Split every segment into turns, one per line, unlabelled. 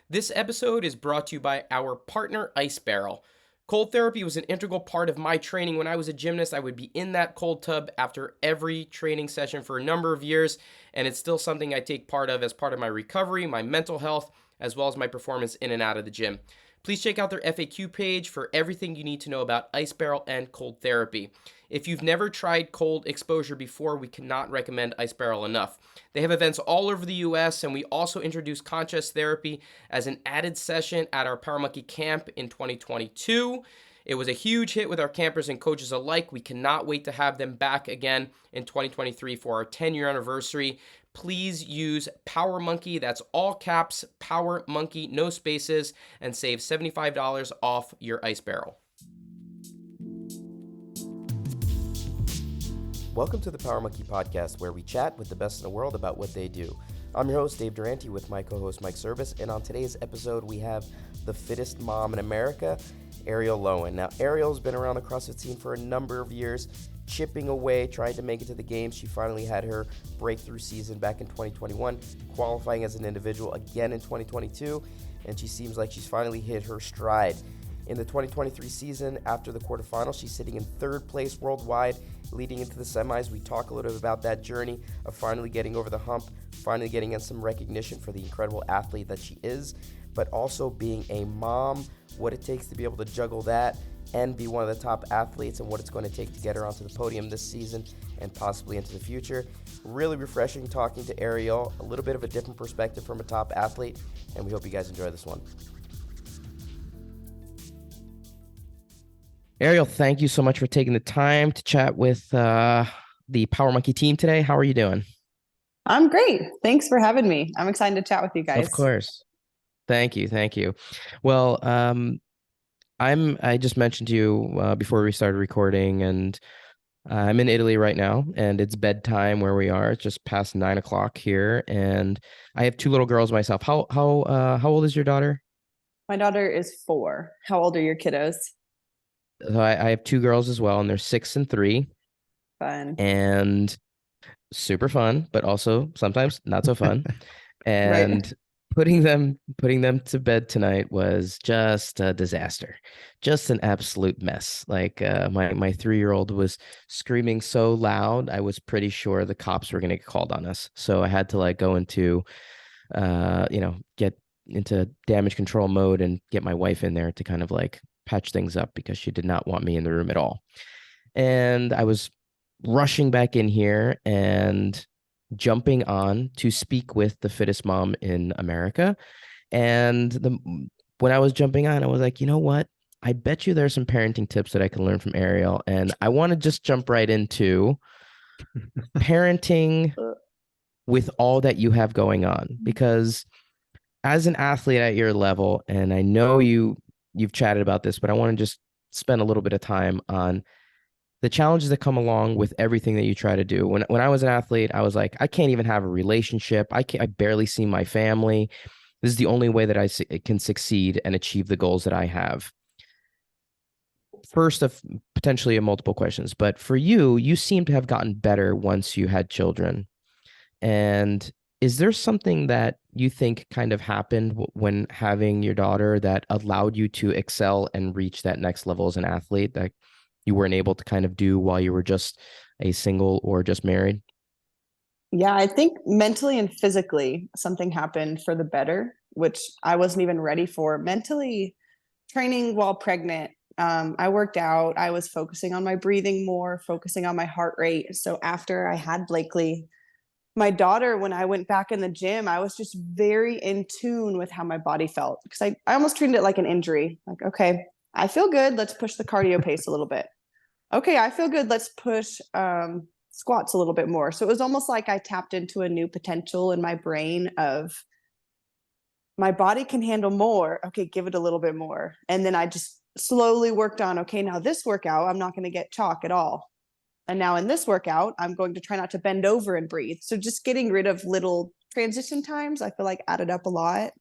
This episode is brought to you by our partner, Ice Barrel. Cold therapy was an integral part of my training. When I was a gymnast, I would be in that cold tub after every training session for a number of years, and it's still something I take part of as part of my recovery, my mental health, as well as my performance in and out of the gym. Please check out their FAQ page for everything you need to know about Ice Barrel and cold therapy. If you've never tried cold exposure before, we cannot recommend Ice Barrel enough. They have events all over the US, and we also introduced contrast therapy as an added session at our Power Monkey camp in 2022. It was a huge hit with our campers and coaches alike. We cannot wait to have them back again in 2023 for our 10-year anniversary. Please use Power Monkey, that's all caps, Power Monkey, no spaces, and save $75 off your Ice Barrel. Welcome to the Power Monkey podcast, where we chat with the best in the world about what they do. I'm your host, Dave Durante, with my co-host, Mike Service, and on today's episode, we have the fittest mom in America, Arielle Loewen. Now, Arielle's been around the CrossFit scene for a number of years, chipping away, trying to make it to the games. She finally had her breakthrough season back in 2021, qualifying as an individual again in 2022, and she seems like she's finally hit her stride. In the 2023 season, after the quarterfinals, she's sitting in third place worldwide, leading into the semis. We talk a little bit about that journey of finally getting over the hump, finally getting some recognition for the incredible athlete that she is, but also being a mom, what it takes to be able to juggle that and be one of the top athletes, and what it's going to take to get her onto the podium this season and possibly into the future. Really refreshing talking to Arielle, a little bit of a different perspective from a top athlete, and we hope you guys enjoy this one. Arielle, thank you so much for taking the time to chat with the Power Monkey team today. How are you doing?
I'm great. Thanks for having me. I'm excited to chat with you guys.
Of course. Thank you. Well, I just mentioned to you before we started recording, and I'm in Italy right now, and it's bedtime where we are. It's just past 9:00 here, and I have two little girls myself. How old is your daughter?
My daughter is 4. How old are your kiddos?
So I have two girls as well, and they're 6 and 3.
Fun.
And super fun, but also sometimes not so fun. And
Right.
putting them to bed tonight was just a disaster, just an absolute mess. Like my 3-year-old was screaming so loud, I was pretty sure the cops were going to get called on us. So I had to go into get into damage control mode and get my wife in there to kind of patch things up, because she did not want me in the room at all. And I was rushing back in here and jumping on to speak with the fittest mom in America. And when I was jumping on, I was like, you know what? I bet you there's some parenting tips that I can learn from Arielle. And I want to just jump right into parenting with all that you have going on, because as an athlete at your level, and I know you've chatted about this, but I want to just spend a little bit of time on the challenges that come along with everything that you try to do. When I was an athlete, I was like, I can't even have a relationship. I barely see my family. This is the only way that I can succeed and achieve the goals that I have. First of potentially multiple questions, but for you seem to have gotten better once you had children. And is there something that you think kind of happened when having your daughter that allowed you to excel and reach that next level as an athlete that you weren't able to kind of do while you were just a single or just married?
Yeah, I think mentally and physically something happened for the better, which I wasn't even ready for. Mentally, training while pregnant, I worked out. I was focusing on my breathing more, focusing on my heart rate. So after I had Blakely, my daughter, when I went back in the gym, I was just very in tune with how my body felt, because I almost treated it like an injury. Like, okay, I feel good. Let's push the cardio pace a little bit. Okay, I feel good. Let's push squats a little bit more. So it was almost like I tapped into a new potential in my brain of my body can handle more. Okay, give it a little bit more. And then I just slowly worked on, okay, now this workout, I'm not going to get chalk at all. And now in this workout, I'm going to try not to bend over and breathe. So just getting rid of little transition times, I feel like added up a lot.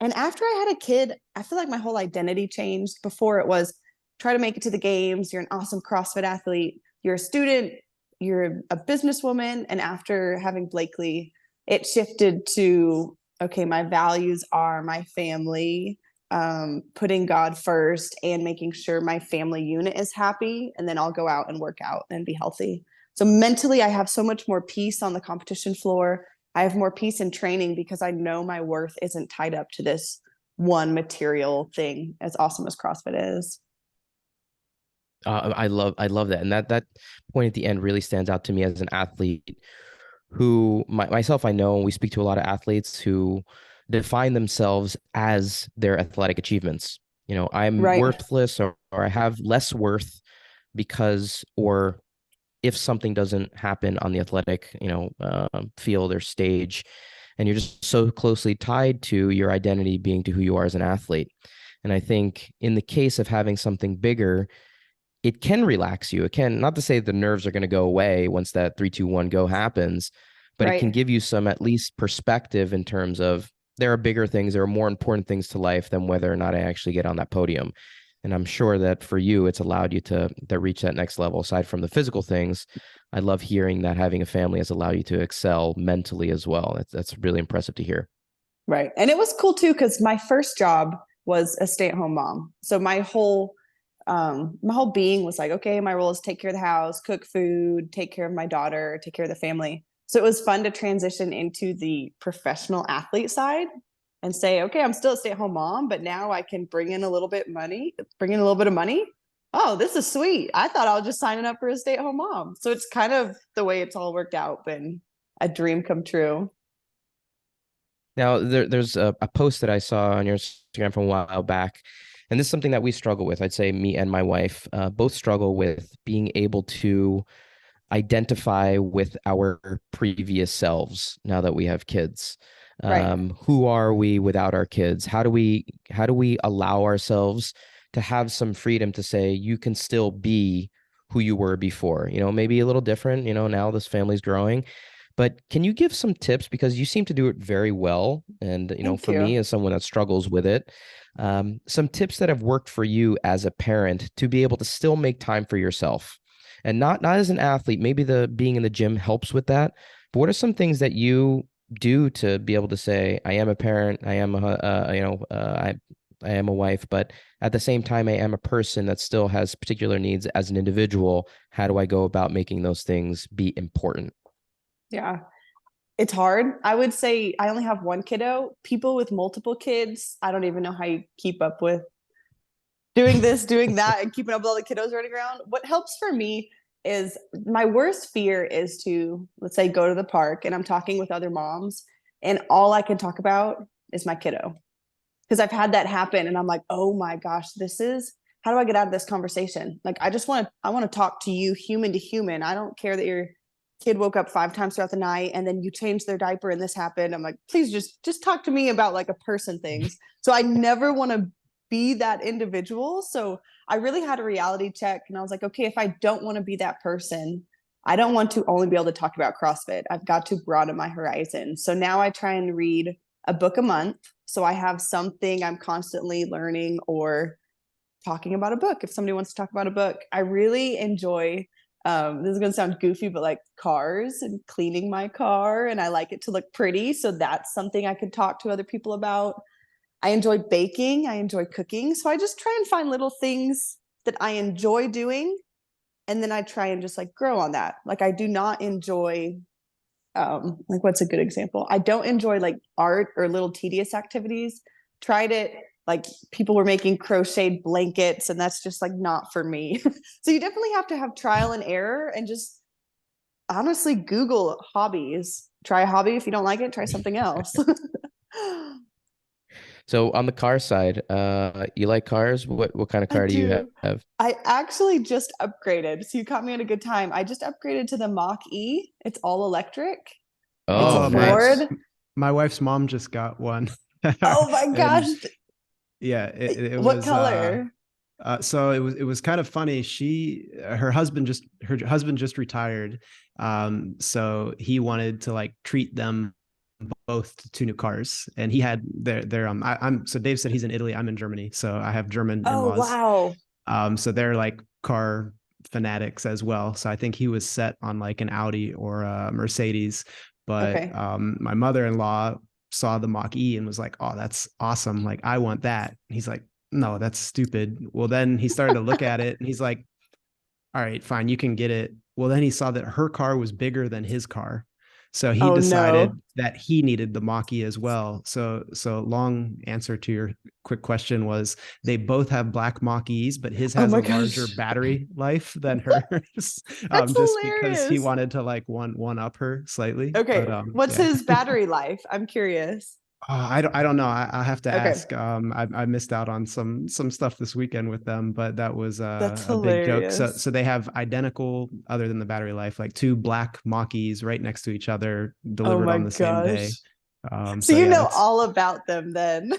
And after I had a kid, I feel like my whole identity changed. Before it was try to make it to the games. You're an awesome CrossFit athlete. You're a student. You're a businesswoman. And after having Blakely, it shifted to, okay, my values are my family, putting God first and making sure my family unit is happy. And then I'll go out and work out and be healthy. So mentally, I have so much more peace on the competition floor. I have more peace in training because I know my worth isn't tied up to this one material thing, as awesome as CrossFit is.
I love that. And that point at the end really stands out to me as an athlete who myself, I know we speak to a lot of athletes who define themselves as their athletic achievements. I'm
Right.
worthless, or I have less worth because, or if something doesn't happen on the athletic, field or stage, and you're just so closely tied to your identity being to who you are as an athlete. And I think in the case of having something bigger, it can relax you. It can, not to say the nerves are going to go away once that 3, 2, 1 go happens, but it can
Right.
give you some at least perspective in terms of there are bigger things, there are more important things to life than whether or not I actually get on that podium. And I'm sure that for you, it's allowed you to reach that next level. Aside from the physical things, I love hearing that having a family has allowed you to excel mentally as well. That's really impressive to hear.
Right. And it was cool too, because my first job was a stay-at-home mom. So my whole being was like, okay, my role is take care of the house, cook food, take care of my daughter, take care of the family. So it was fun to transition into the professional athlete side and say, okay, I'm still a stay-at-home mom, but now I can bring in a little bit of money. Oh, this is sweet. I thought I was just signing up for a stay-at-home mom. So it's kind of the way it's all worked out, been a dream come true.
Now, there's a post that I saw on your Instagram from a while back, and this is something that we struggle with. I'd say me and my wife both struggle with being able to identify with our previous selves now that we have kids.
Right.
Who are we without our kids? How do we allow ourselves to have some freedom to say you can still be who you were before? Maybe a little different. Now this family's growing, but can you give some tips, because you seem to do it very well, and
Thank
for me
you.
as someone that struggles with it, some tips that have worked for you as a parent to be able to still make time for yourself, and not as an athlete. Maybe the being in the gym helps with that, but what are some things that you do to be able to say, I am a parent, I am I am a wife, but at the same time, I am a person that still has particular needs as an individual. How do I go about making those things be important?
Yeah. It's hard. I would say I only have one kiddo. People with multiple kids, I don't even know how you keep up with doing this, doing that, and keeping up with all the kiddos running around. What helps for me is my worst fear is to, let's say, go to the park and I'm talking with other moms, and all I can talk about is my kiddo. Because I've had that happen and I'm like, oh my gosh, how do I get out of this conversation? Like, I want to talk to you human to human. I don't care that your kid woke up 5 times throughout the night and then you changed their diaper and this happened. I'm like, please just talk to me about like a person things. So I never want to be that individual. So I really had a reality check and I was like, okay, if I don't want to be that person, I don't want to only be able to talk about CrossFit. I've got to broaden my horizon. So now I try and read a book a month. So I have something I'm constantly learning or talking about a book. If somebody wants to talk about a book, I really enjoy, this is going to sound goofy, but like cars and cleaning my car. And I like it to look pretty. So that's something I could talk to other people about. I enjoy baking. I enjoy cooking. So I just try and find little things that I enjoy doing. And then I try and just like grow on that. Like I do not enjoy, like what's a good example? I don't enjoy like art or little tedious activities. Tried it, like people were making crocheted blankets and that's just like not for me. So you definitely have to have trial and error and just honestly Google hobbies. Try a hobby. If you don't like it, try something else.
So on the car side, you like cars? What kind of
I
car do you
do.
have?
I actually just upgraded. So you caught me at a good time. I just upgraded to the Mach E. It's all electric. It's a
Oh,
Oh, my
nice.
Ford.
my wife's mom just got one.
Oh my gosh.
And yeah, it
What
was
color?
so it was kind of funny. Her husband just retired. So he wanted to like treat them both to two new cars, and he had I'm so Dave said he's in Italy, I'm in Germany, so I have German
Oh,
in-laws.
wow.
So they're like car fanatics as well. So I think he was set on like an Audi or a Mercedes. But
Okay.
my mother-in-law saw the Mach E and was like, oh, that's awesome. Like, I want that. He's like, no, that's stupid. Well, then he started to look at it and he's like, all right, fine, you can get it. Well, then he saw that her car was bigger than his car. So he
Oh
decided
no.
that he needed the Mach-E as well. So long answer to your quick question was they both have black Mach-E's, but his
Oh
has
my
a larger
gosh.
battery life than hers.
That's
Just because he
hilarious.
wanted to like one up her slightly. But
Okay. What's
yeah.
his battery life? I'm curious.
I don't know. I have to
Okay.
ask. I missed out on some stuff this weekend with them, but that was
That's
a big joke. So
hilarious.
they have identical, other than the battery life, like two black Mach-E's right next to each other,
Oh
delivered
my
on the same day.
gosh. So
So
you
yeah,
know
that's
all about them then.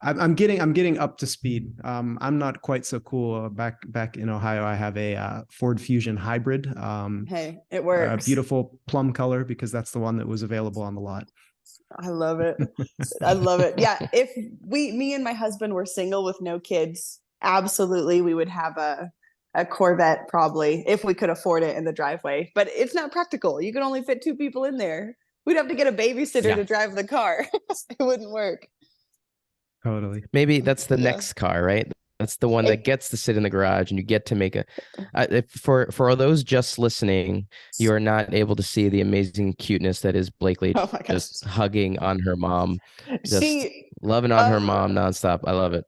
I'm getting up to speed. I'm not quite so cool. Back in Ohio, I have a Ford Fusion hybrid,
Hey, it
a
works.
beautiful plum color because that's the one that was available on the lot.
I love it. I love it. Yeah. If me and my husband were single with no kids, absolutely we would have a Corvette probably if we could afford it in the driveway. But it's not practical. You can only fit two people in there. We'd have to get a babysitter
Yeah.
to drive the car. It wouldn't work.
Totally.
Maybe that's the
Yeah.
next car, right? That's the one that
It,
gets to sit in the garage and you get to make a. For those just listening, you are not able to see the amazing cuteness that is Blakely
oh my gosh.
just hugging on her mom, just
She
loving on her mom nonstop. I love it.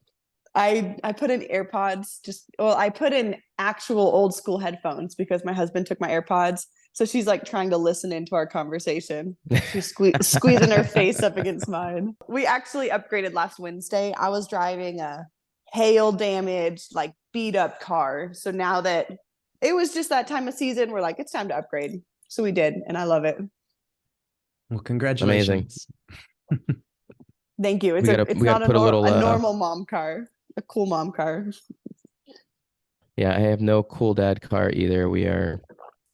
I put in AirPods, I put in actual old school headphones because my husband took my AirPods. So she's like trying to listen into our conversation. She's squeezing her face up against mine. We actually upgraded last Wednesday. I was driving a hail damaged, like beat up car. So now that it was just that time of season, we're like, it's time to upgrade. So we did, and I love it.
Well,
Amazing.
congratulations.
Thank you.
We gotta
Not
put
a normal mom car, a cool mom car.
Yeah, I have no cool dad car either. We are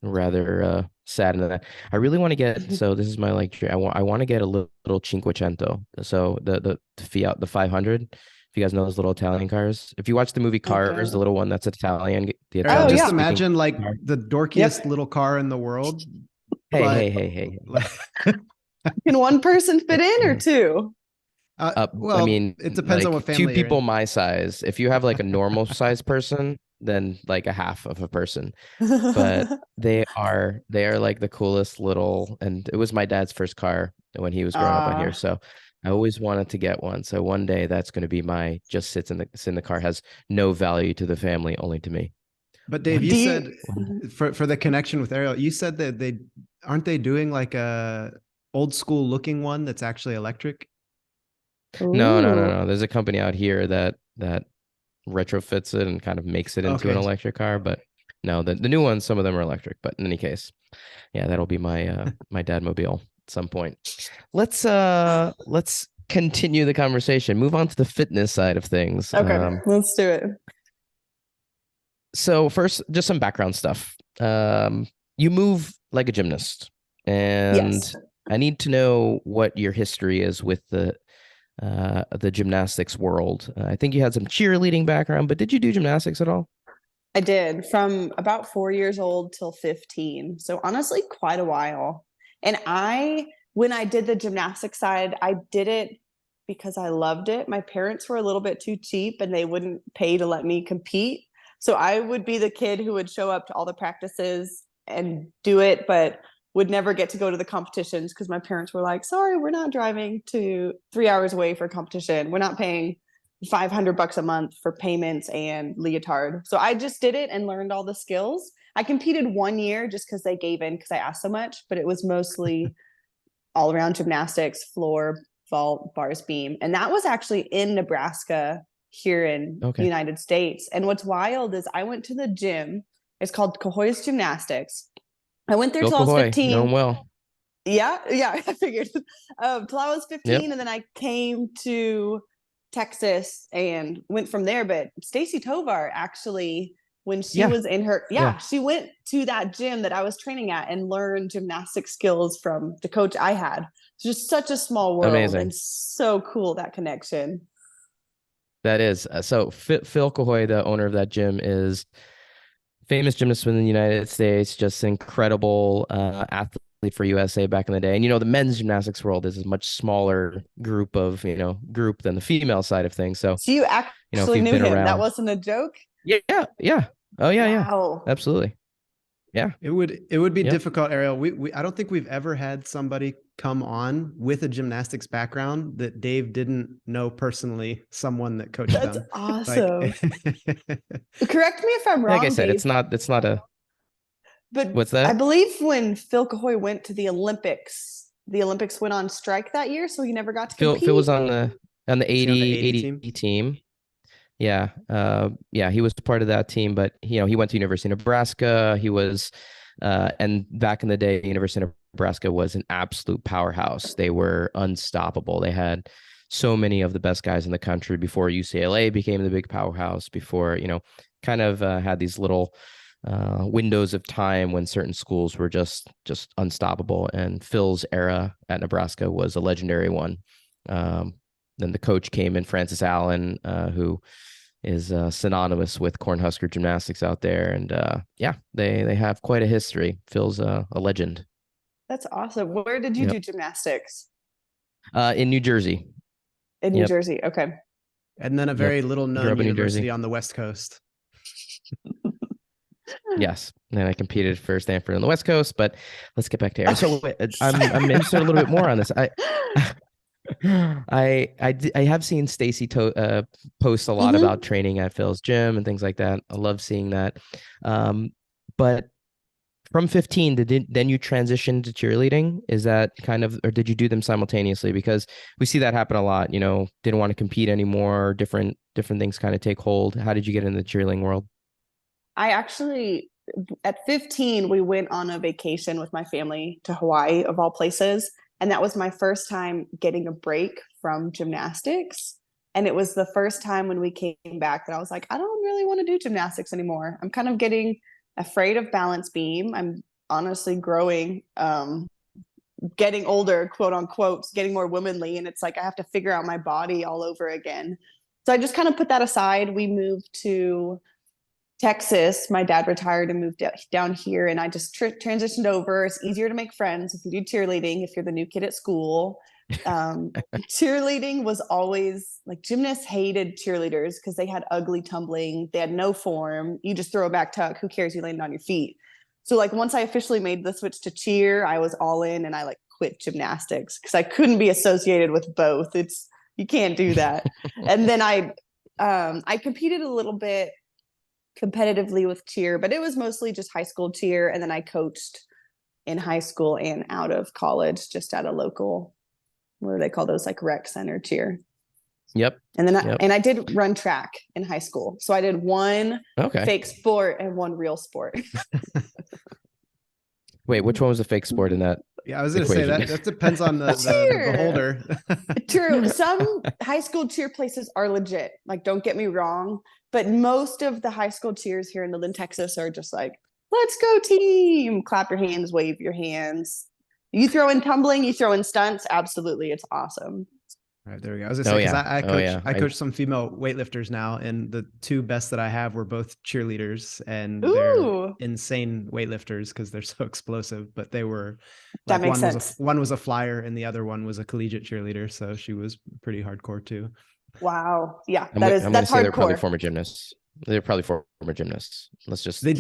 rather sad in that. I really want to get, so this is my like dream. I want to get a little Cinquecento. So the Fiat, the 500. If you guys know those little Italian cars. If you watch the movie Cars, the little one that's Italian, the
Arielle,
Oh,
Italian
just
yeah.
speaking
imagine like
car.
the dorkiest little car in the world.
Hey,
but
hey.
Can one person fit in or two?
well,
I mean,
it depends on
like
what family
two
you're
people
in.
my size. If you have like a normal size person, then like a half of a person. But they are like the coolest little, and it was my dad's first car when he was growing up out here. So I always wanted to get one. So one day that's going to be my just sits in the car, has no value to the family, only to me.
But Dave, you
Do
said
you,
for the connection with Arielle, you said that they aren't they doing like a old school looking one that's actually electric?
No. There's a company out here that retrofits it and kind of makes it into an
Okay.
electric car, but no, the new ones, some of them are electric. But in any case, yeah, that'll be my my dadmobile at some point. Let's continue the conversation. Move on to the fitness side of things.
Okay, let's do it.
So first, just some background stuff. You move like a gymnast, and
Yes.
I need to know what your history is with the gymnastics world. I think you had some cheerleading background, but did you do gymnastics at all?
I did from about 4 years old till 15. So honestly, quite a while. And when I did the gymnastics side, I did it because I loved it. My parents were a little bit too cheap and they wouldn't pay to let me compete. So I would be the kid who would show up to all the practices and do it, but would never get to go to the competitions because my parents were like, sorry, we're not driving to 3 hours away for competition. We're not paying $500 a month for payments and leotard. So I just did it and learned all the skills. I competed 1 year just because they gave in because I asked so much, but it was mostly all around gymnastics, floor, vault, bars, beam. And that was actually in Nebraska here in the United States. And what's wild is I went to the gym. It's called Cahoy's Gymnastics. I went there till I was 15.
Know him well.
Yeah, I figured. Till I was 15,
Yep.
and then I came to Texas and went from there. But Stacy Tovar actually, when she was in her, she went to that gym that I was training at and learned gymnastic skills from the coach I had. It's just such a small world.
Amazing.
And so cool, that connection.
That is. So Phil Cahoy, the owner of that gym, is famous gymnast in the United States, just incredible athlete for USA back in the day. And, the men's gymnastics world is a much smaller group than the female side of things. So,
So you
if
actually
you've
knew
been
him. That
around.
wasn't a joke?
Yeah. Yeah. Oh, yeah. Yeah.
Wow.
Absolutely. Yeah.
It would be
Yep.
difficult, Arielle. I don't think we've ever had somebody come on with a gymnastics background that Dave didn't know personally, someone that coached
That's
them.
awesome.
Like,
Correct me if I'm wrong,
Like I said,
Dave,
it's not a,
but
what's
I
that?
believe when Phil Cahoy went to the Olympics went on strike that year, so he never got to compete.
Phil was on the
Was he on the
80
team?
team. Yeah. He was part of that team, but he went to University of Nebraska. He was, and back in the day, University of Nebraska was an absolute powerhouse. They were unstoppable. They had so many of the best guys in the country before UCLA became the big powerhouse, before, kind of had these little windows of time when certain schools were just unstoppable. And Phil's era at Nebraska was a legendary one. Then the coach came in, Francis Allen, who is synonymous with Cornhusker gymnastics out there. And they have quite a history. Phil's a legend.
That's awesome. Where did you do gymnastics?
In New Jersey.
In New Jersey. Okay.
And then a very little known university on the West Coast.
Yes. And I competed for Stanford on the West Coast, but let's get back to Aaron. So I'm interested a little bit more on this. I have seen Stacy post a lot about training at Phil's gym and things like that. I love seeing that. But from 15, then you transition to cheerleading? Is that kind of, or did you do them simultaneously? Because we see that happen a lot, didn't want to compete anymore, different things kind of take hold. How did you get in the cheerleading world?
I actually, at 15, we went on a vacation with my family to Hawaii, of all places. And that was my first time getting a break from gymnastics. And it was the first time when we came back that I was like, I don't really want to do gymnastics anymore. I'm kind of getting afraid of balance beam. I'm honestly growing, getting older, quote unquote, getting more womanly. And it's like, I have to figure out my body all over again. So I just kind of put that aside. We moved to Texas. My dad retired and moved down here, and I just transitioned over. It's easier to make friends if you do cheerleading, if you're the new kid at school. Cheerleading was always like, gymnasts hated cheerleaders because they had ugly tumbling. They had no form. You just throw a back tuck. Who cares? You landed on your feet. So like once I officially made the switch to cheer, I was all in, and I like quit gymnastics because I couldn't be associated with both. You can't do that. And then I competed a little bit competitively with cheer, but it was mostly just high school cheer. And then I coached in high school and out of college, just at a local, what do they call those, like rec center cheer.
Yep.
And then I did run track in high school. So I did one fake sport and one real sport.
Wait, which one was the fake sport in that?
Yeah, I was going to say that depends on the beholder.
True. Some high school cheer places are legit. Like, don't get me wrong. But most of the high school cheers here in Midland, Texas are just like, let's go team. Clap your hands, wave your hands. You throw in tumbling, you throw in stunts. Absolutely. It's awesome.
All right, there we go. I was gonna say, because I coach some female weightlifters now, and the two best that I have were both cheerleaders, and they're insane weightlifters because they're so explosive. But they were
that makes sense.
One was a flyer, and the other one was a collegiate cheerleader, so she was pretty hardcore too.
Wow, yeah,
I'm
that's hardcore.
They're probably former gymnasts. They're probably former gymnasts. Let's make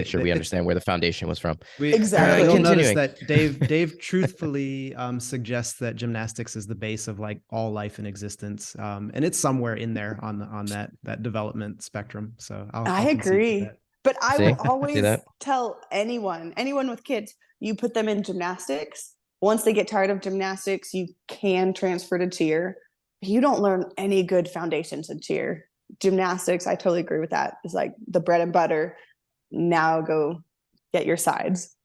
sure we understand where the foundation was from.
Exactly.
You'll notice that Dave truthfully suggests that gymnastics is the base of like all life in existence, and it's somewhere in there on that development spectrum. So I
agree. But I would always tell anyone with kids, you put them in gymnastics. Once they get tired of gymnastics, you can transfer to cheer. You don't learn any good foundations in cheer. Gymnastics, I totally agree with that. It's like the bread and butter. Now go get your sides.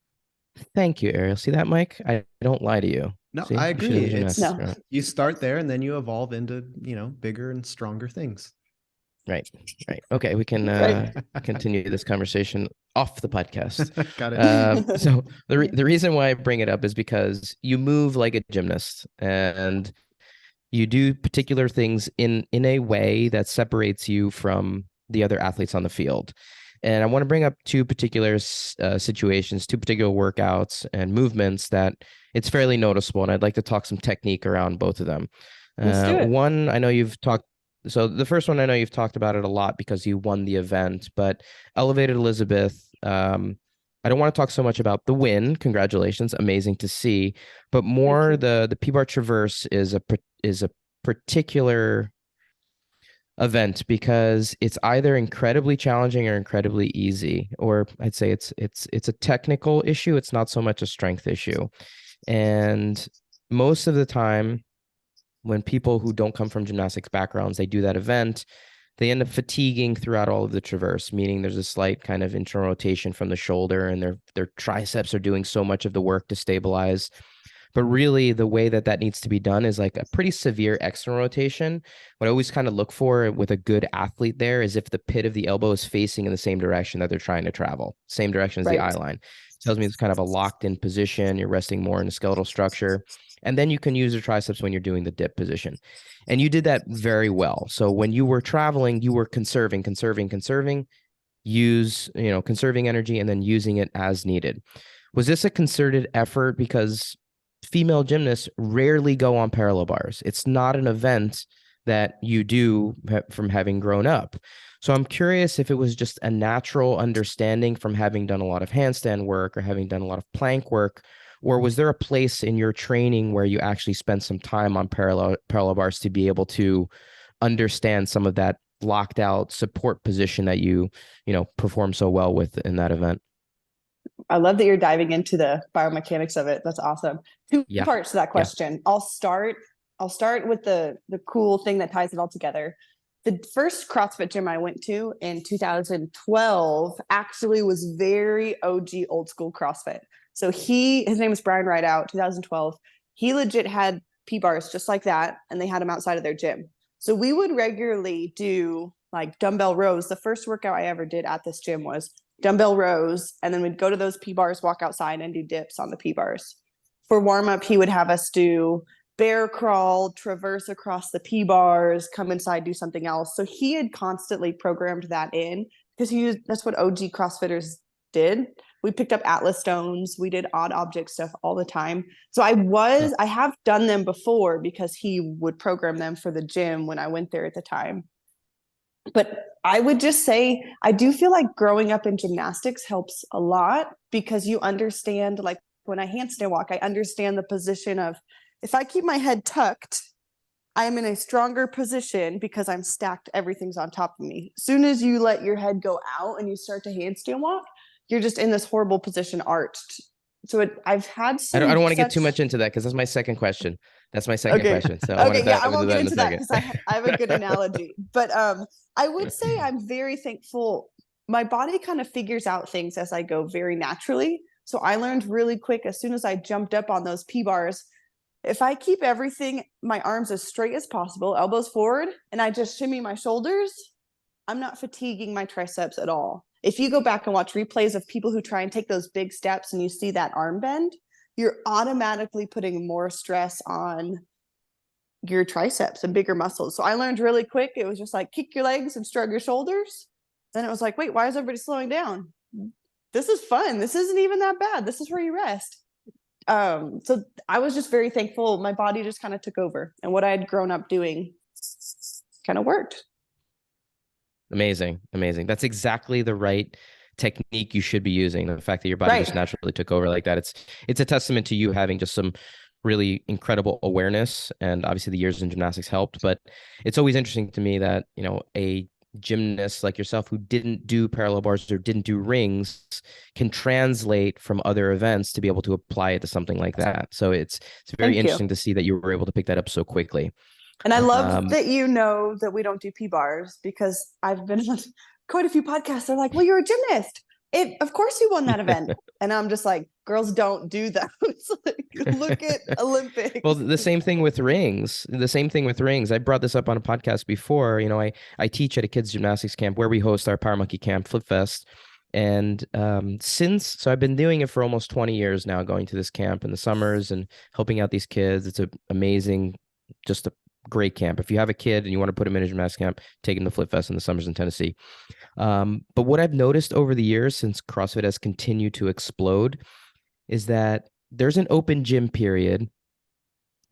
Thank you, Arielle. See that, Mike? I don't lie to you.
No,
See?
I agree.
Right.
You start there and then you evolve into, bigger and stronger things.
Right. Okay, we can continue this conversation off the podcast.
Got it.
So the reason why I bring it up is because you move like a gymnast, and you do particular things in a way that separates you from the other athletes on the field. And I want to bring up two particular situations, two particular workouts and movements that it's fairly noticeable. And I'd like to talk some technique around both of them.
Let's do it.
One, I know you've talked. So the first one, I know you've talked about it a lot because you won the event, but Elevated Elizabeth, I don't want to talk so much about the win. Congratulations, amazing to see, but more the P-bar traverse is a particular event because it's either incredibly challenging or incredibly easy, or I'd say it's a technical issue. It's not so much a strength issue. And most of the time when people who don't come from gymnastics backgrounds, they do that event, they end up fatiguing throughout all of the traverse, meaning there's a slight kind of internal rotation from the shoulder and their triceps are doing so much of the work to stabilize. But really, the way that needs to be done is like a pretty severe external rotation. What I always kind of look for with a good athlete there is if the pit of the elbow is facing in the same direction that they're trying to travel, same direction as the eye line. It tells me it's kind of a locked in position. You're resting more in the skeletal structure. And then you can use your triceps when you're doing the dip position. And you did that very well. So when you were traveling, you were conserving, conserving energy and then using it as needed. Was this a concerted effort? Because female gymnasts rarely go on parallel bars. It's not an event that you do from having grown up. So I'm curious if it was just a natural understanding from having done a lot of handstand work or having done a lot of plank work, or was there a place in your training where you actually spent some time on parallel bars to be able to understand some of that locked out support position that you perform so well with in that event?
I love that you're diving into the biomechanics of it. That's awesome. Two parts to that question. Yeah. I'll start with the cool thing that ties it all together. The first CrossFit gym I went to in 2012 actually was very OG old school CrossFit. So his name is Brian Rideout, 2012. He legit had P-bars just like that, and they had them outside of their gym. So we would regularly do like dumbbell rows. The first workout I ever did at this gym was dumbbell rows, and then we'd go to those P-bars, walk outside, and do dips on the P-bars. For warm-up, he would have us do bear crawl, traverse across the P-bars, come inside, do something else. So he had constantly programmed that in because that's what OG CrossFitters did. We picked up Atlas stones. We did odd object stuff all the time. So I have done them before because he would program them for the gym when I went there at the time. But I would just say, I do feel like growing up in gymnastics helps a lot because you understand, like when I handstand walk, I understand the position of, if I keep my head tucked, I am in a stronger position because I'm stacked, everything's on top of me. As soon as you let your head go out and you start to handstand walk, you're just in this horrible position arched. So I've had some.
I don't want to get too much into that because that's my second question. That's my second question. So
I won't get into that because I have a good analogy. But I would say I'm very thankful. My body kind of figures out things as I go very naturally. So I learned really quick as soon as I jumped up on those P-bars, if I keep my arms as straight as possible, elbows forward, and I just shimmy my shoulders, I'm not fatiguing my triceps at all. If you go back and watch replays of people who try and take those big steps and you see that arm bend, you're automatically putting more stress on your triceps and bigger muscles. So I learned really quick. It was just like, kick your legs and shrug your shoulders. Then it was like, wait, why is everybody slowing down? This is fun. This isn't even that bad. This is where you rest. So I was just very thankful. My body just kind of took over, and what I had grown up doing kind of worked.
Amazing. That's exactly the right technique you should be using. The fact that your body just naturally took over like that, it's a testament to you having just some really incredible awareness, and obviously the years in gymnastics helped. But it's always interesting to me that a gymnast like yourself who didn't do parallel bars or didn't do rings can translate from other events to be able to apply it to something like that. So it's very interesting to see that you were able to pick that up so quickly.
And I love that that we don't do P-bars, because I've been on quite a few podcasts. They're like, well, you're a gymnast. Of course you won that event. And I'm just like, girls don't do that. It's like, look at Olympics.
Well, the same thing with rings. I brought this up on a podcast before. I teach at a kids gymnastics camp where we host our Power Monkey Camp Flip Fest. And so I've been doing it for almost 20 years now, going to this camp in the summers and helping out these kids. It's amazing, just a great camp. If you have a kid and you want to put him in a gymnastics camp, take him to Flip Fest in the summers in Tennessee. But what I've noticed over the years since CrossFit has continued to explode is that there's an open gym period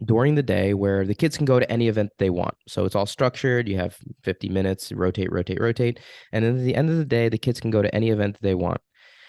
during the day where the kids can go to any event they want. So it's all structured. You have 50 minutes, rotate, rotate, rotate. And then at the end of the day, the kids can go to any event they want.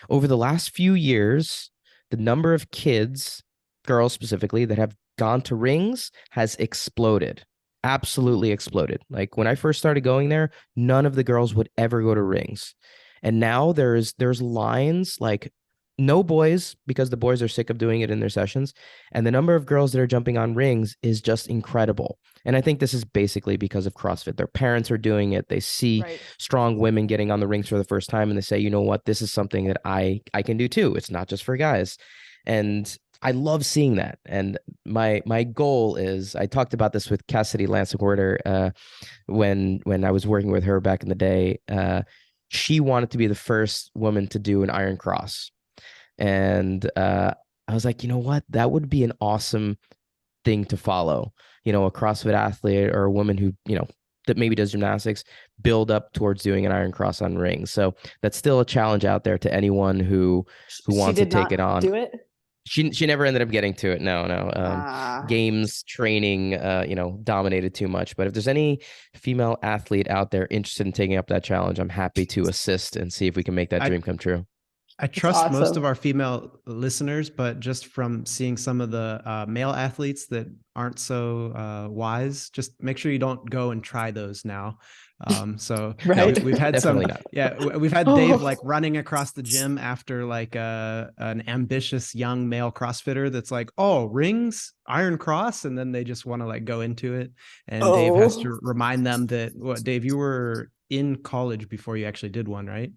Over the last few years, the number of kids, girls specifically, that have gone to rings has exploded. Absolutely exploded. Like when I first started going there, none of the girls would ever go to rings. And now there's lines like no boys, because the boys are sick of doing it in their sessions. And the number of girls that are jumping on rings is just incredible. And I think this is basically because of CrossFit. Their parents are doing it. They see strong women getting on the rings for the first time, and they say, you know what, this is something that I can do too. It's not just for guys. And I love seeing that. And my goal is, I talked about this with Cassidy Lansing-Werder when I was working with her back in the day. She wanted to be the first woman to do an iron cross. And I was like, you know what? That would be an awesome thing to follow. A CrossFit athlete or a woman who, that maybe does gymnastics, build up towards doing an iron cross on rings. So that's still a challenge out there to anyone who wants to take it on.
Do it?
She never ended up getting to it. No. Games training, dominated too much. But if there's any female athlete out there interested in taking up that challenge, I'm happy to assist and see if we can make that dream come true.
I trust most of our female listeners, but just from seeing some of the male athletes that aren't so wise, just make sure you don't go and try those now. We've had we've had Dave like running across the gym after like an ambitious young male CrossFitter that's like, oh, rings, iron cross, and then they just want to like go into it. And Dave has to remind them that, Dave, you were in college before you actually did one, right?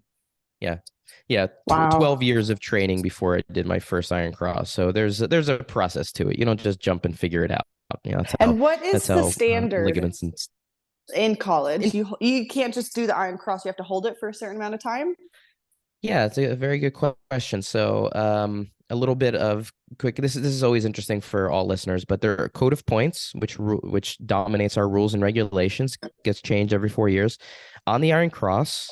Yeah. Wow. 12 years of training before I did my first iron cross. So there's a process to it. You don't just jump and figure it out.
What is the standard ligaments in college? You can't just do the iron cross. You have to hold it for a certain amount of time.
Yeah, it's a very good question. So a little bit of quick. This is always interesting for all listeners, but there are a code of points which dominates our rules and regulations. Gets changed every 4 years. On the iron cross,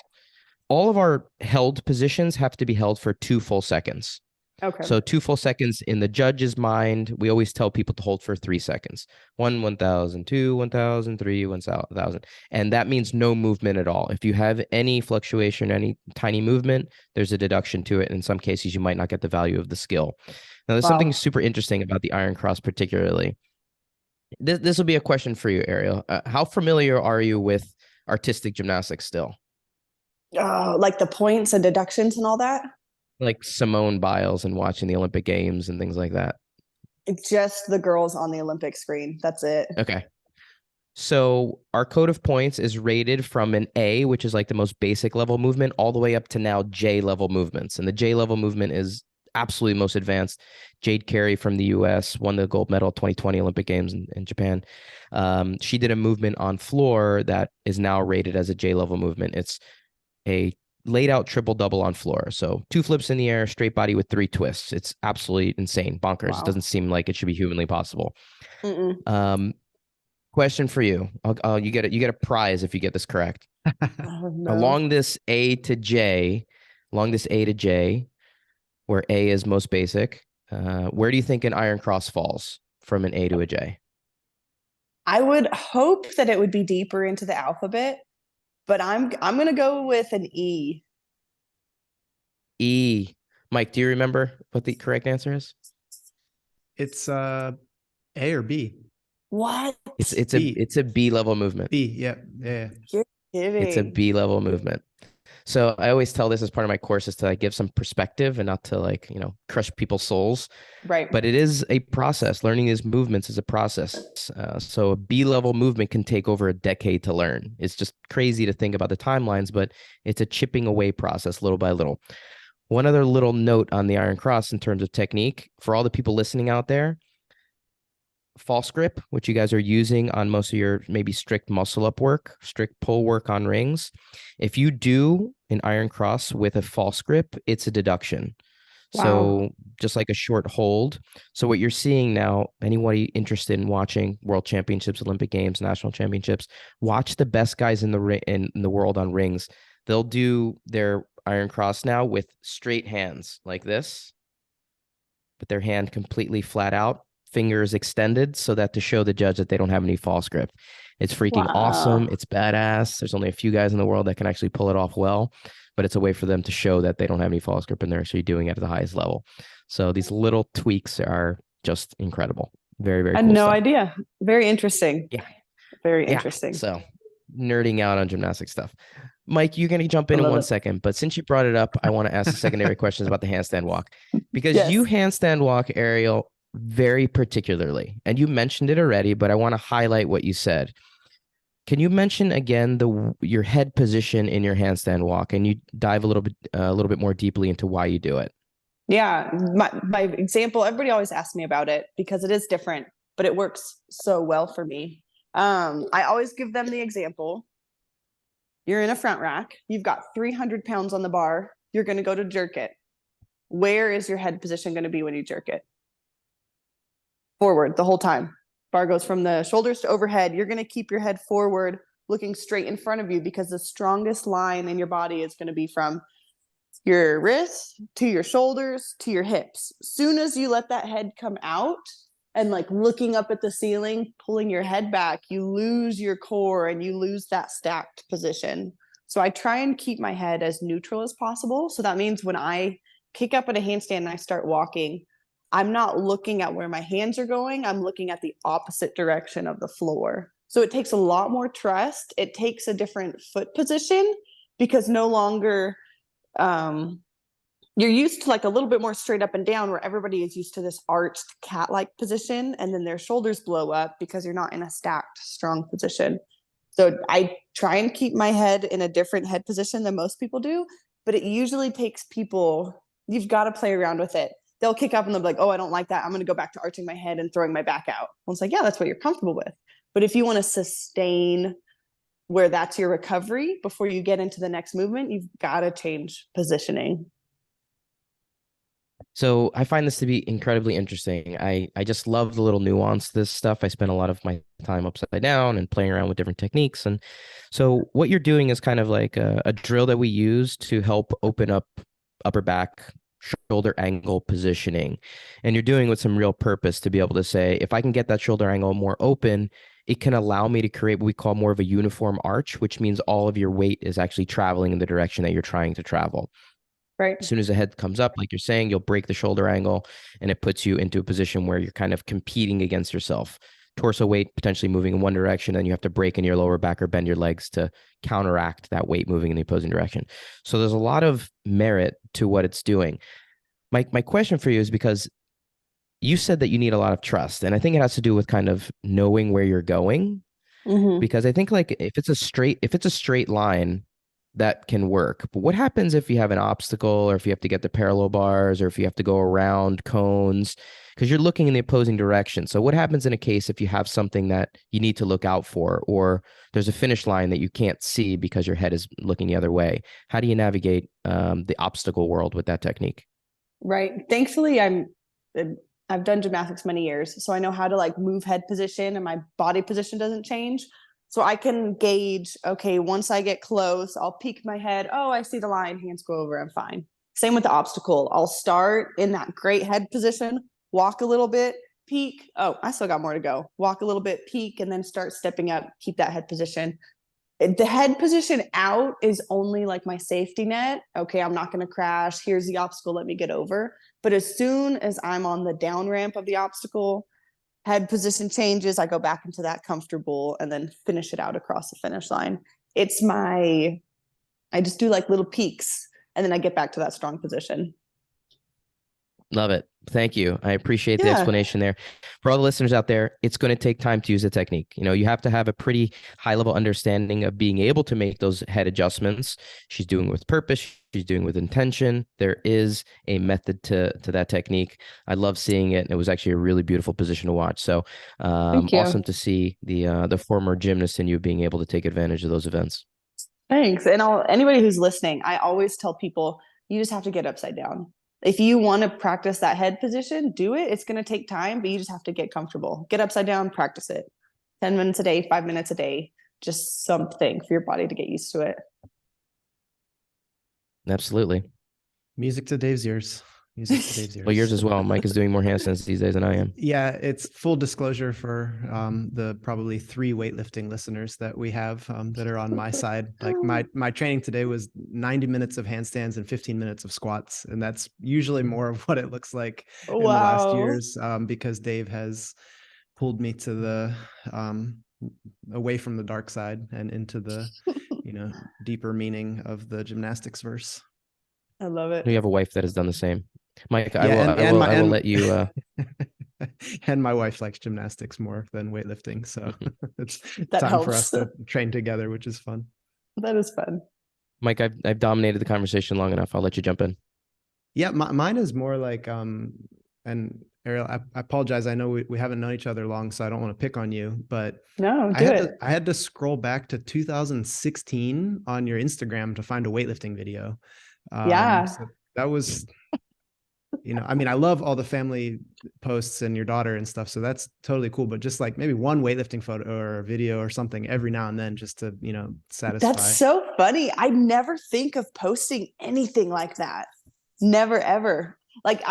all of our held positions have to be held for 2 full seconds. Okay. So 2 full seconds in the judge's mind. We always tell people to hold for 3 seconds. 1,000, 2, 1,000, 3, 1,000. And that means no movement at all. If you have any fluctuation, any tiny movement, there's a deduction to it. In some cases, you might not get the value of the skill. Now, there's something super interesting about the iron cross particularly. This will be a question for you, Arielle. How familiar are you with artistic gymnastics still?
Like the points and deductions and all that?
Like Simone Biles and watching the Olympic Games and things like that?
Just the girls on the Olympic screen. That's it.
Okay. So our code of points is rated from an A, which is like the most basic level movement, all the way up to now J level movements. And the J level movement is absolutely most advanced. Jade Carey from the US won the gold medal 2020 Olympic Games in Japan. She did a movement on floor that is now rated as a J level movement. It's a laid out triple double on floor. So 2 flips in the air, straight body with 3 twists. It's absolutely insane, bonkers. Wow. It doesn't seem like it should be humanly possible. Question for you. You get a prize if you get this correct. Oh, no. Along this A to J, where A is most basic, where do you think an iron cross falls from an A to a J?
I would hope that it would be deeper into the alphabet. But I'm going to go with an E.
E. Mike, do you remember what the correct answer is?
It's A or B.
What?
It's a B level movement.
B, yeah.
You're kidding.
It's a B level movement. So I always tell this as part of my course is to like give some perspective and not to like, crush people's souls.
Right.
But it is a process. Learning these movements is a process. So a B-level movement can take over a decade to learn. It's just crazy to think about the timelines, but it's a chipping away process little by little. One other little note on the iron cross in terms of technique for all the people listening out there, false grip, which you guys are using on most of your maybe strict muscle up work, strict pull work on rings. If you do an iron cross with a false grip, it's a deduction.
Wow.
So just like a short hold. So what you're seeing now, anybody interested in watching World Championships, Olympic Games, National Championships, watch the best guys in the world on rings. They'll do their iron cross now with straight hands like this, but their hand completely flat out, fingers extended, so that to show the judge that they don't have any false grip. It's freaking awesome.
Wow.
It's badass. There's only a few guys in the world that can actually pull it off well, but it's a way for them to show that they don't have any false grip and they're actually doing it at the highest level. So these little tweaks are just incredible. Very, very
I had
cool
no
stuff.
idea. Very interesting.
Yeah.
Very
Yeah.
interesting.
So nerding out on gymnastic stuff. Mike, you're going to jump
I
in
love
one
it.
second, but since you brought it up, I want to ask secondary questions about the handstand walk, because
Yes.
you handstand walk, Arielle, very particularly, and you mentioned it already, but I want to highlight what you said. Can you mention again your head position in your handstand walk, and you dive a little bit more deeply into why you do it?
Yeah. My example, everybody always asks me about it because it is different, but it works so well for me. I always give them the example. You're in a front rack. You've got 300 pounds on the bar. You're going to go to jerk it. Where is your head position going to be when you jerk it? Forward the whole time. Bar goes from the shoulders to overhead. You're going to keep your head forward, looking straight in front of you, because the strongest line in your body is going to be from your wrists to your shoulders to your hips. Soon as you let that head come out and like looking up at the ceiling, pulling your head back, you lose your core and you lose that stacked position. So I try and keep my head as neutral as possible. So that means when I kick up at a handstand and I start walking, I'm not looking at where my hands are going. I'm looking at the opposite direction of the floor. So it takes a lot more trust. It takes a different foot position, because no longer you're used to like a little bit more straight up and down, where everybody is used to this arched cat-like position, and then their shoulders blow up because you're not in a stacked, strong position. So I try and keep my head in a different head position than most people do, but it usually takes people, you've got to play around with it. They'll kick up and they'll be like, oh, I don't like that. I'm going to go back to arching my head and throwing my back out. Well, it's like, yeah, that's what you're comfortable with. But if you want to sustain where that's your recovery before you get into the next movement, you've got to change positioning.
So I find this to be incredibly interesting. I just love the little nuance to this stuff. I spend a lot of my time upside down and playing around with different techniques. And so what you're doing is kind of like a drill that we use to help open up upper back, shoulder angle positioning. And you're doing with some real purpose to be able to say, if I can get that shoulder angle more open, it can allow me to create what we call more of a uniform arch, which means all of your weight is actually traveling in the direction that you're trying to travel.
Right.
As soon as the head comes up, like you're saying, you'll break the shoulder angle, and it puts you into a position where you're kind of competing against yourself. Torso weight potentially moving in one direction, and you have to break in your lower back or bend your legs to counteract that weight moving in the opposing direction. So there's a lot of merit to what it's doing. My question for you is, because you said that you need a lot of trust, and I think it has to do with kind of knowing where you're going.
Mm-hmm.
Because I think like if it's a straight line, that can work. But what happens if you have an obstacle, or if you have to get the parallel bars, or if you have to go around cones, because you're looking in the opposing direction? So what happens in a case if you have something that you need to look out for, or there's a finish line that you can't see because your head is looking the other way? How do you navigate the obstacle world with that technique?
Right. Thankfully, I've done gymnastics many years, so I know how to like move head position, and my body position doesn't change. So I can gauge, okay, once I get close, I'll peek my head. Oh, I see the line, hands go over, I'm fine. Same with the obstacle. I'll start in that great head position, walk a little bit, peek. Oh, I still got more to go. Walk a little bit, peek, and then start stepping up, keep that head position. The head position out is only like my safety net. Okay, I'm not going to crash. Here's the obstacle, let me get over. But as soon as I'm on the down ramp of the obstacle, head position changes, I go back into that comfortable and then finish it out across the finish line. I just do like little peaks, and then I get back to that strong position.
Love it. Thank you. I appreciate the
Yeah.
explanation there. For all the listeners out there, it's going to take time to use the technique. You have to have a pretty high level understanding of being able to make those head adjustments. She's doing with purpose. She's doing with intention. There is a method to that technique. I love seeing it. And it was actually a really beautiful position to watch. So
Thank you.
awesome to see the former gymnast in you being able to take advantage of those events.
Thanks. And anybody who's listening, I always tell people, you just have to get upside down. If you want to practice that head position, do it. It's going to take time, but you just have to get comfortable. Get upside down, practice it. 10 minutes a day, 5 minutes a day, just something for your body to get used to it.
Absolutely.
Music to Dave's ears. Music to Dave's ears.
Well, yours as well. Mike is doing more handstands these days than I am.
Yeah, it's full disclosure for the probably 3 weightlifting listeners that we have that are on my side. Like my training today was 90 minutes of handstands and 15 minutes of squats, and that's usually more of what it looks like in the last years, because Dave has pulled me to the away from the dark side and into the deeper meaning of the gymnastics verse.
I love it.
We have a wife that has done the same. Mike, I will let you.
And my wife likes gymnastics more than weightlifting, so it's
that
time
helps.
for us to train together, which is fun.
That is fun.
Mike, I've dominated the conversation long enough. I'll let you jump in.
Yeah, mine is more like and Arielle, I apologize. I know we haven't known each other long, so I don't want to pick on you, but
no,
I had to scroll back to 2016 on your Instagram to find a weightlifting video. So that was, I mean, I love all the family posts and your daughter and stuff, so that's totally cool. But just like maybe one weightlifting photo or video or something every now and then, just to satisfy.
That's so funny. I never think of posting anything like that. Never ever. Like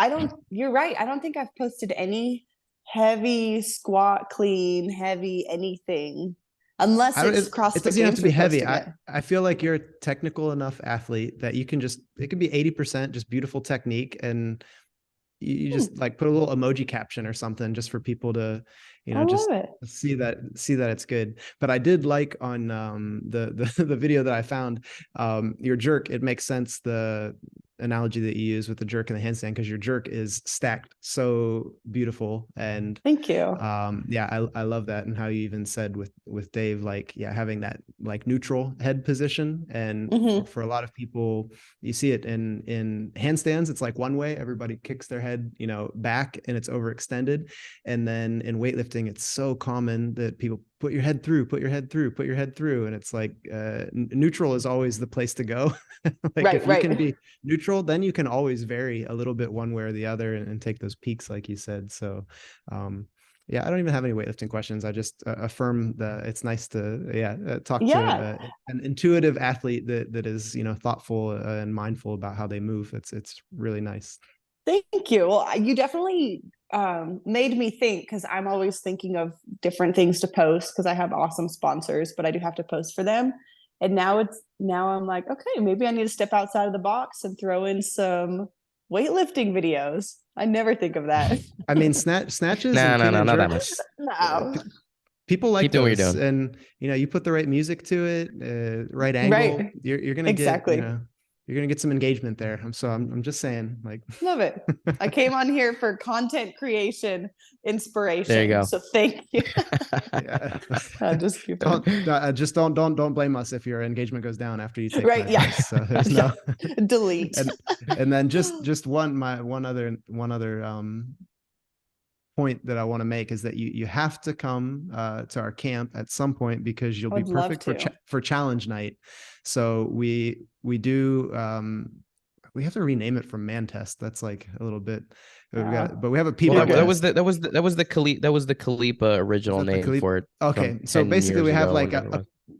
you're right. I don't think I've posted any heavy squat, clean, heavy anything. Unless it's CrossFit.
It doesn't have to be heavy. I feel like you're a technical enough athlete that you can it could be 80% just beautiful technique, and you just like put a little emoji caption or something just for people to, just see that it's good. But I did like on the video that I found, your jerk. It makes sense, the analogy that you use with the jerk and the handstand, because your jerk is stacked so beautiful. And
thank you.
I love that. And how you even said with Dave, like, having that like neutral head position. And for a lot of people, you see it in handstands, it's like one way, everybody kicks their head, back, and it's overextended. And then in weightlifting, it's so common that people put your head through. And it's like, neutral is always the place to go. Like, if you can be neutral, then you can always vary a little bit one way or the other and take those peaks, like you said. So, I don't even have any weightlifting questions. I just affirm that it's nice to talk to an intuitive athlete that is thoughtful and mindful about how they move. It's really nice.
Thank you. Well, you definitely made me think, because I'm always thinking of different things to post, because I have awesome sponsors, but I do have to post for them. And now I'm like, okay, maybe I need to step outside of the box and throw in some weightlifting videos. I never think of that.
I mean, snatches.
No, not that much.
No.
People like
keep doing what you're doing.
And you put the right music to it, right angle. Right. You're gonna
exactly.
get you're gonna get some engagement there. I'm just saying, like,
love it. I came on here for content creation inspiration.
There you go.
So thank you. Just keep
don't blame us if your engagement goes down after you take
right. Yeah.
So there's no
delete.
And then just one other point that I want to make is that you have to come to our camp at some point, because you'll be perfect for challenge night. So we do we have to rename it from Man Test. That's like a little bit. But we have a PBR.
Well, that was the Khalipa original name for it.
Okay, so basically we have like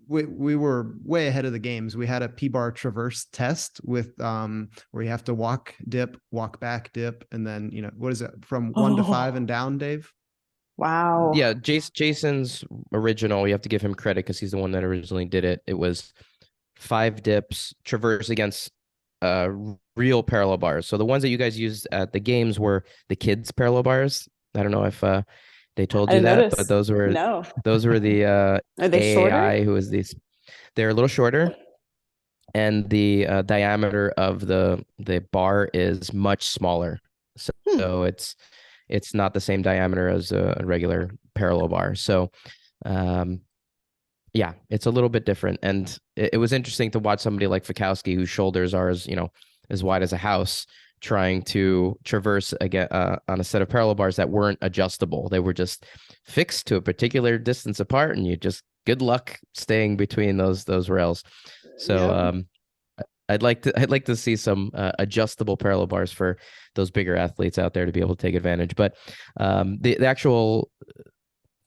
we were way ahead of the games. We had a P-bar traverse test with where you have to walk, dip, walk back, dip, and then what is it, from 1 to 5 and down, Dave?
Wow.
Yeah, Jason's original. You have to give him credit because he's the one that originally did it. It was 5 dips, traverse against real parallel bars. So the ones that you guys used at the games were the kids' parallel bars. I don't know if they told you that, but those were the
Are they
AAI, who is these. They're a little shorter, and the diameter of the bar is much smaller. So it's not the same diameter as a regular parallel bar. So it's a little bit different. And it was interesting to watch somebody like Fikowski, whose shoulders are as wide as a house, trying to traverse again on a set of parallel bars that weren't adjustable. They were just fixed to a particular distance apart, and you just good luck staying between those rails. So I'd like to see some adjustable parallel bars for those bigger athletes out there to be able to take advantage. But the actual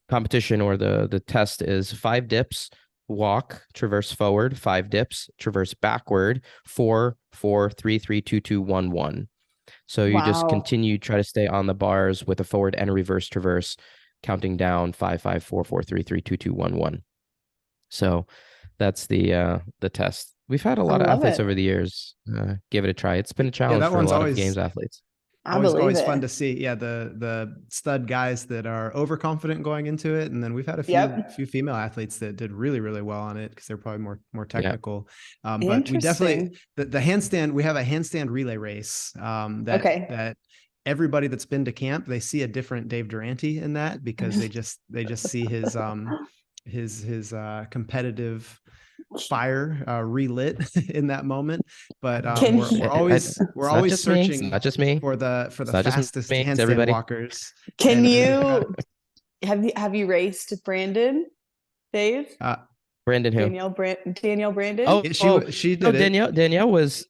competition or the test is 5 dips, walk, traverse forward, 5 dips, traverse backward, 4, 4, 3, 3, 2, 2, 1, 1. So you just
Wow.
continue, try to stay on the bars with a forward and a reverse traverse, counting down 5, 5, 4, 4, 3, 3, 2, 2, 1, 1. So that's the test. We've had a
I
lot of
love
athletes
it.
over the years give it a try. It's been a
Yeah,
challenge
that
for a
one's
lot of games athletes.
I believe
always
it.
fun to see. Yeah, the stud guys that are overconfident going into it, and then we've had a
Yep.
few female athletes that did really well on it because they're probably more
Yeah.
technical. But we definitely
Interesting.
the handstand. We have a handstand relay race
Okay.
that everybody that's been to camp, they see a different Dave Durante in that because they just see his competitive fire relit in that moment. But
Can
we're
you,
It's not just me. It's
searching
not just me.
for the
It's not just
fastest
me. It's
handstand
everybody.
walkers.
can
And we've got
you have you raced Brandon, Dave?
Brandon who?
Danielle Brandon?
Oh,
she
no,
did it.
Danielle was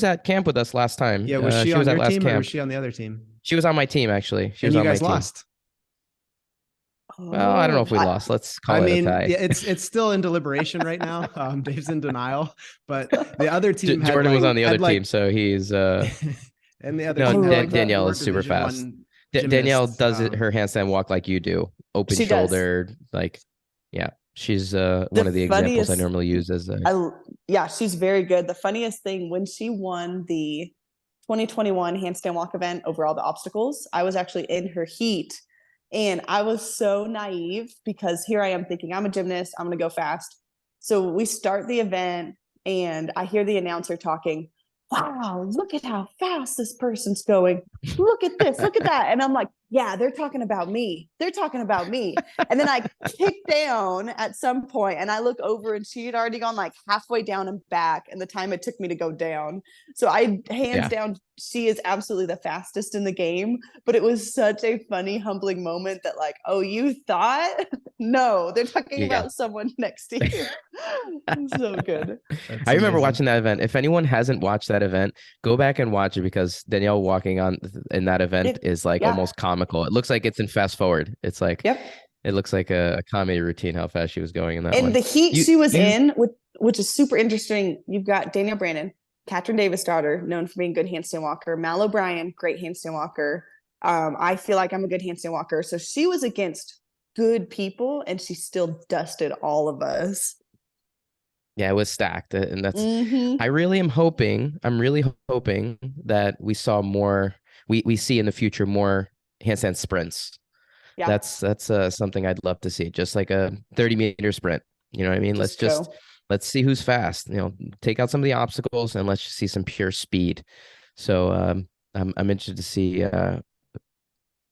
at camp with us last time.
Yeah, was she
She
on
was at
your
last
team or
camp.
was she on the other team?
She was on my team, actually. She was
And you
on my
guys
team.
lost.
Well, I don't know if we lost. Let's call it a tie.
Yeah, it's still in deliberation right now. Dave's in denial, but the other team had
Jordan was on the other
like,
team, so he's
and the other
no,
team had like
Danielle
four
is super
Division
fast.
One
Danielle
gymnasts.
does her handstand walk like you do, open
She does.
shouldered, like, yeah. She's
The
one of the examples I
funniest-
normally use as a.
yeah, she's very good. The funniest thing, when she won the 2021 handstand walk event over all the obstacles, I was actually in her heat, and I was so naive because here I am thinking I'm a gymnast, I'm going to go fast. So we start the event and I hear the announcer talking, wow, look at how fast this person's going. Look at this, look at that. And I'm like, yeah, they're talking about me. They're talking about me. And then I kick down at some point and I look over and she had already gone like halfway down and back in the time it took me to go down. So hands down, she is absolutely the fastest in the game. But it was such a funny, humbling moment that like, oh, you thought? No, they're talking about someone next to you. So good.
I remember watching that event. If anyone hasn't watched that event, go back and watch it because Danielle walking on in that event is like almost comical. It looks like it's in fast forward. It's like, it looks like a comedy routine how fast she was going in that one.
And the heat she was in, which is super interesting. You've got Danielle Brandon, Katrin Davis' daughter, known for being a good handstand walker. Mal O'Brien, great handstand walker. I feel like I'm a good handstand walker. So she was against good people and she still dusted all of us.
Yeah, it was stacked. And that's, I really am hoping, I'm really hoping that we saw more, we see in the future more handstand sprints. Yeah. That's something I'd love to see. Just like a 30-meter sprint. You know what I mean? Let's see who's fast, take out some of the obstacles and let's just see some pure speed. So I'm interested to see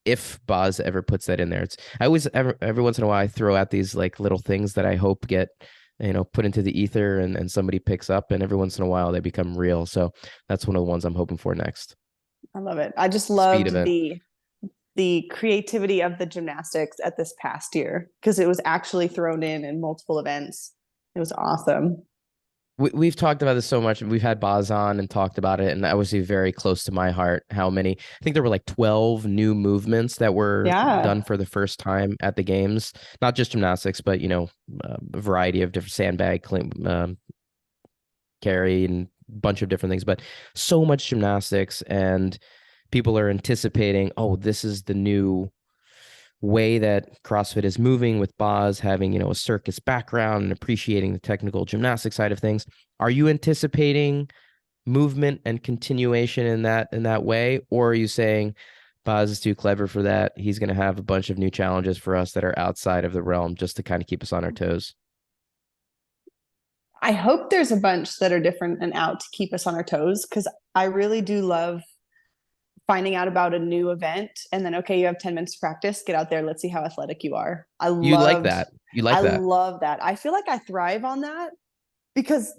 if Boz ever puts that in there. I always every once in a while I throw out these like little things that I hope get put into the ether and somebody picks up, and every once in a while they become real. So that's one of the ones I'm hoping for next.
I love it. I just loved the creativity of the gymnastics at this past year because it was actually thrown in multiple events. It was awesome.
We've talked about this so much. We've had Boz on and talked about it, and that was very close to my heart. How many? I think there were like 12 new movements that were done for the first time at the games. Not just gymnastics, but a variety of different sandbag, carry, and a bunch of different things. But so much gymnastics, and people are anticipating, oh, this is the new way that CrossFit is moving, with Boz having, a circus background and appreciating the technical gymnastic side of things. Are you anticipating movement and continuation in that way? Or are you saying Boz is too clever for that? He's going to have a bunch of new challenges for us that are outside of the realm just to kind of keep us on our toes?
I hope there's a bunch that are different and out to keep us on our toes, because I really do love finding out about a new event and then, okay, you have 10 minutes to practice, get out there, let's see how athletic you are. You like that. I love that. I feel like I thrive on that because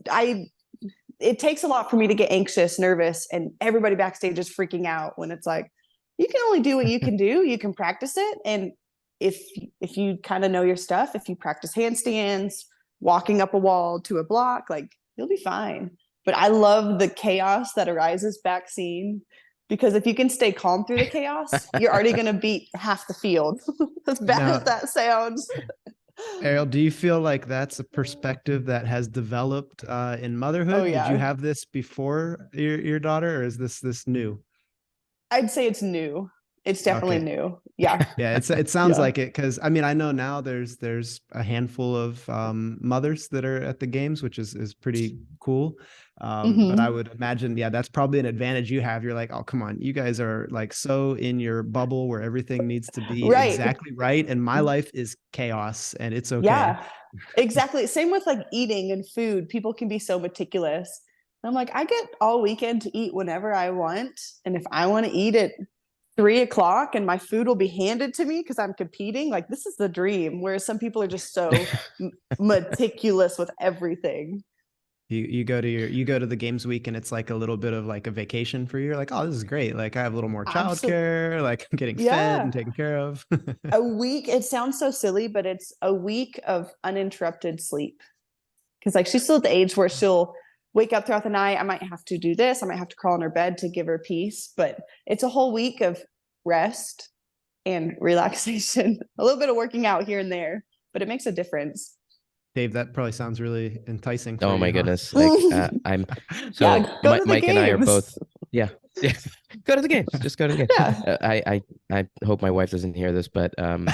it takes a lot for me to get anxious, nervous, and everybody backstage is freaking out when it's like, you can only do what you can do. You can practice it. And if you kind of know your stuff, if you practice handstands, walking up a wall to a block, like, you'll be fine. but I love the chaos that arises back scene, because if you can stay calm through the chaos, you're already going to beat half the field. As bad
Now,
as that sounds.
Arielle, do you feel like that's a perspective that has developed in
Oh
motherhood? Did you
yeah.
have this before your daughter, or is this new?
I'd say it's new. It's definitely
Okay.
new. Yeah.
Yeah, it sounds
Yeah.
like it, because I mean I know now there's a handful of mothers that are at the games, which is pretty cool. But I
Hmm.
would imagine, yeah, that's probably an advantage you have. You're like, oh come on, you guys are like so in your bubble where everything needs to be
Right.
exactly right, and my life is chaos, and it's okay.
Yeah, exactly. Same with like eating and food. People can be so meticulous. I'm like, I get all weekend to eat whenever I want. And if I want to eat at 3 o'clock and my food will be handed to me because I'm competing, like this is the dream. Whereas some people are just so meticulous with everything.
You go to the games week, and it's like a little bit of like a vacation for you. You're like, oh, this is great. Like I have a little more
Absolutely.
childcare, like I'm getting fed and
Yeah.
taken care of.
A week, it sounds so silly, but it's a week of uninterrupted sleep. Because like she's still at the age where she'll wake up throughout the night. I might have to do this. I might have to crawl in her bed to give her peace. But it's a whole week of rest and relaxation, a little bit of working out here and there, but it makes a difference.
Dave, that probably sounds really enticing for
Oh my
you, huh?
goodness. Like I'm so
Yeah, go to the
Mike and I are both
games.
yeah. Yeah. Go to the games. Just go to the game.
Yeah.
I hope my wife doesn't hear this, but I'm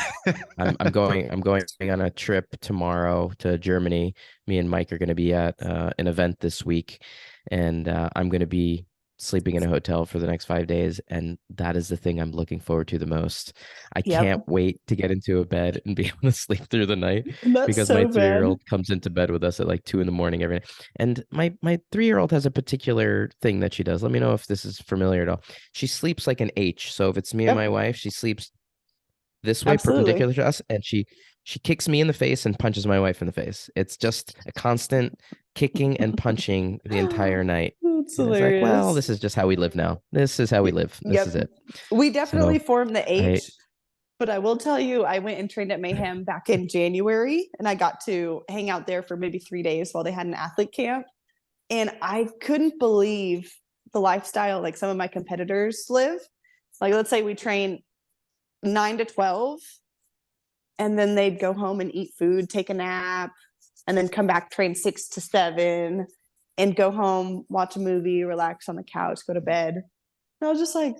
going on a trip tomorrow to Germany. Me and Mike are going to be at an event this week, and I'm going to be sleeping in a hotel for the next 5 days, and that is the thing I'm looking forward to the most. I can't
Yep.
wait to get into a bed and be able to sleep through the night
That's
because my
so bad.
3-year-old comes into bed with us at like 2 in the morning every night. And my 3-year-old has a particular thing that she does. Let me know if this is familiar at all. She sleeps like an H. So if it's me and my
Yep.
wife, she sleeps this way
Absolutely.
perpendicular to us, and she kicks me in the face and punches my wife in the face. It's just a constant kicking and punching the entire night.
That's
And it's like, well,
hilarious.
this is just how we live now. This is how we live. This is
Yep.
it.
We
So
definitely formed the
I
H, but I will tell you, I went and trained at Mayhem back in January, and I got to hang out there for maybe 3 days while they had an athlete camp. And I couldn't believe the lifestyle like some of my competitors live. Like, let's say we train 9 to 12, and then they'd go home and eat food, take a nap, and then come back, train 6 to 7, and go home, watch a movie, relax on the couch, go to bed. And I was just like,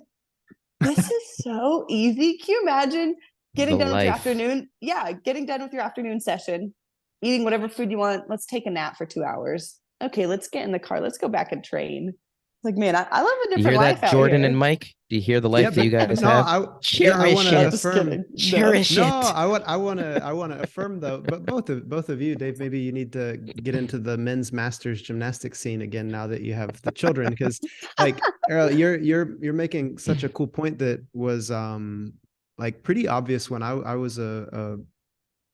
this is so easy. Can you imagine getting
the
done with your
life.
afternoon? Yeah, getting done with your afternoon session, eating whatever food you want. Let's take a nap for 2 hours. Okay, let's get in the car. Let's go back and train. Like, man, I live a
You
different
hear
life
that,
out
Jordan and
here.
Mike? Do you hear the
Yeah,
life that
but
you guys
no,
have?
I want
Cherish
to
I'm just
it.
affirm.
kidding. No.
Cherish
No,
it.
I want to affirm though. But both of you, Dave, maybe you need to get into the men's masters gymnastics scene again now that you have the children, because like Arielle, you're making such a cool point that was like pretty obvious when I was a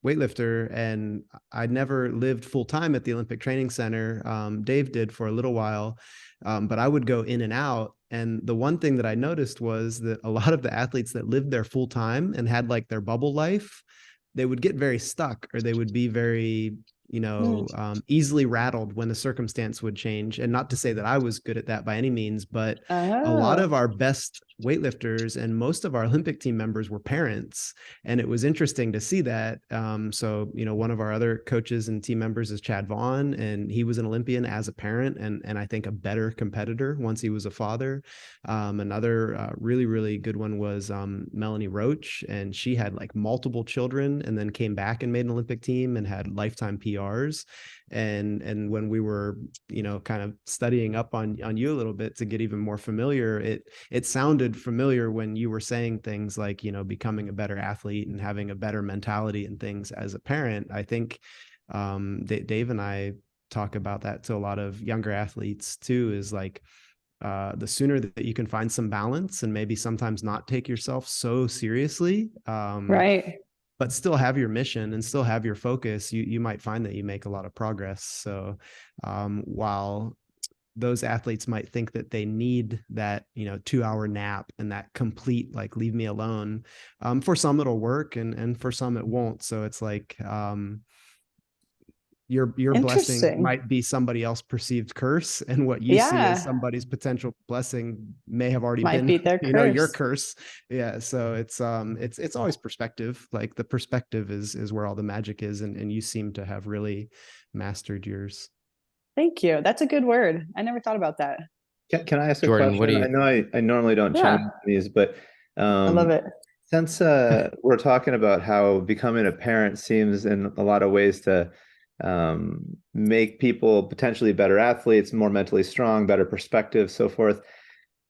weightlifter, and I never lived full time at the Olympic Training Center. Dave did for a little while, but I would go in and out. And the one thing that I noticed was that a lot of the athletes that lived there full time and had like their bubble life, they would get very stuck, or they would be very,
Mm.
easily rattled when the circumstance would change. And not to say that I was good at that by any means, but a lot
Oh,
of our best weightlifters and most of our Olympic team members were parents, and it was interesting to see that. So one of our other coaches and team members is Chad Vaughn, and he was an Olympian as a parent, and I think a better competitor once he was a father. Another really good one was Melanie Roach, and she had like multiple children, and then came back and made an Olympic team and had lifetime PRs. And when we were kind of studying up on you a little bit to get even more familiar, it sounded familiar when you were saying things like becoming a better athlete and having a better mentality and things as a parent. I think Dave and I talk about that to a lot of younger athletes too, is like the sooner that you can find some balance and maybe sometimes not take yourself so seriously,
right.
but still have your mission and still have your focus, you might find that you make a lot of progress. So while those athletes might think that they need that 2-hour nap and that complete like leave me alone, for some it'll work, and for some it won't. So it's like your blessing
Interesting.
might be somebody else perceived curse, and what you see as
Yeah.
somebody's potential blessing may have already
Might
been,
be their
your
curse.
curse. Yeah. So it's always perspective. Like the perspective is where all the magic is. And you seem to have really mastered yours.
Thank you. That's a good word. I never thought about that.
Can I ask a
Jordan, what do
question? I
you?
know I normally don't chime
Yeah.
in these, but
I love it.
since we're talking about how becoming a parent seems in a lot of ways to make people potentially better athletes, more mentally strong, better perspective, so forth.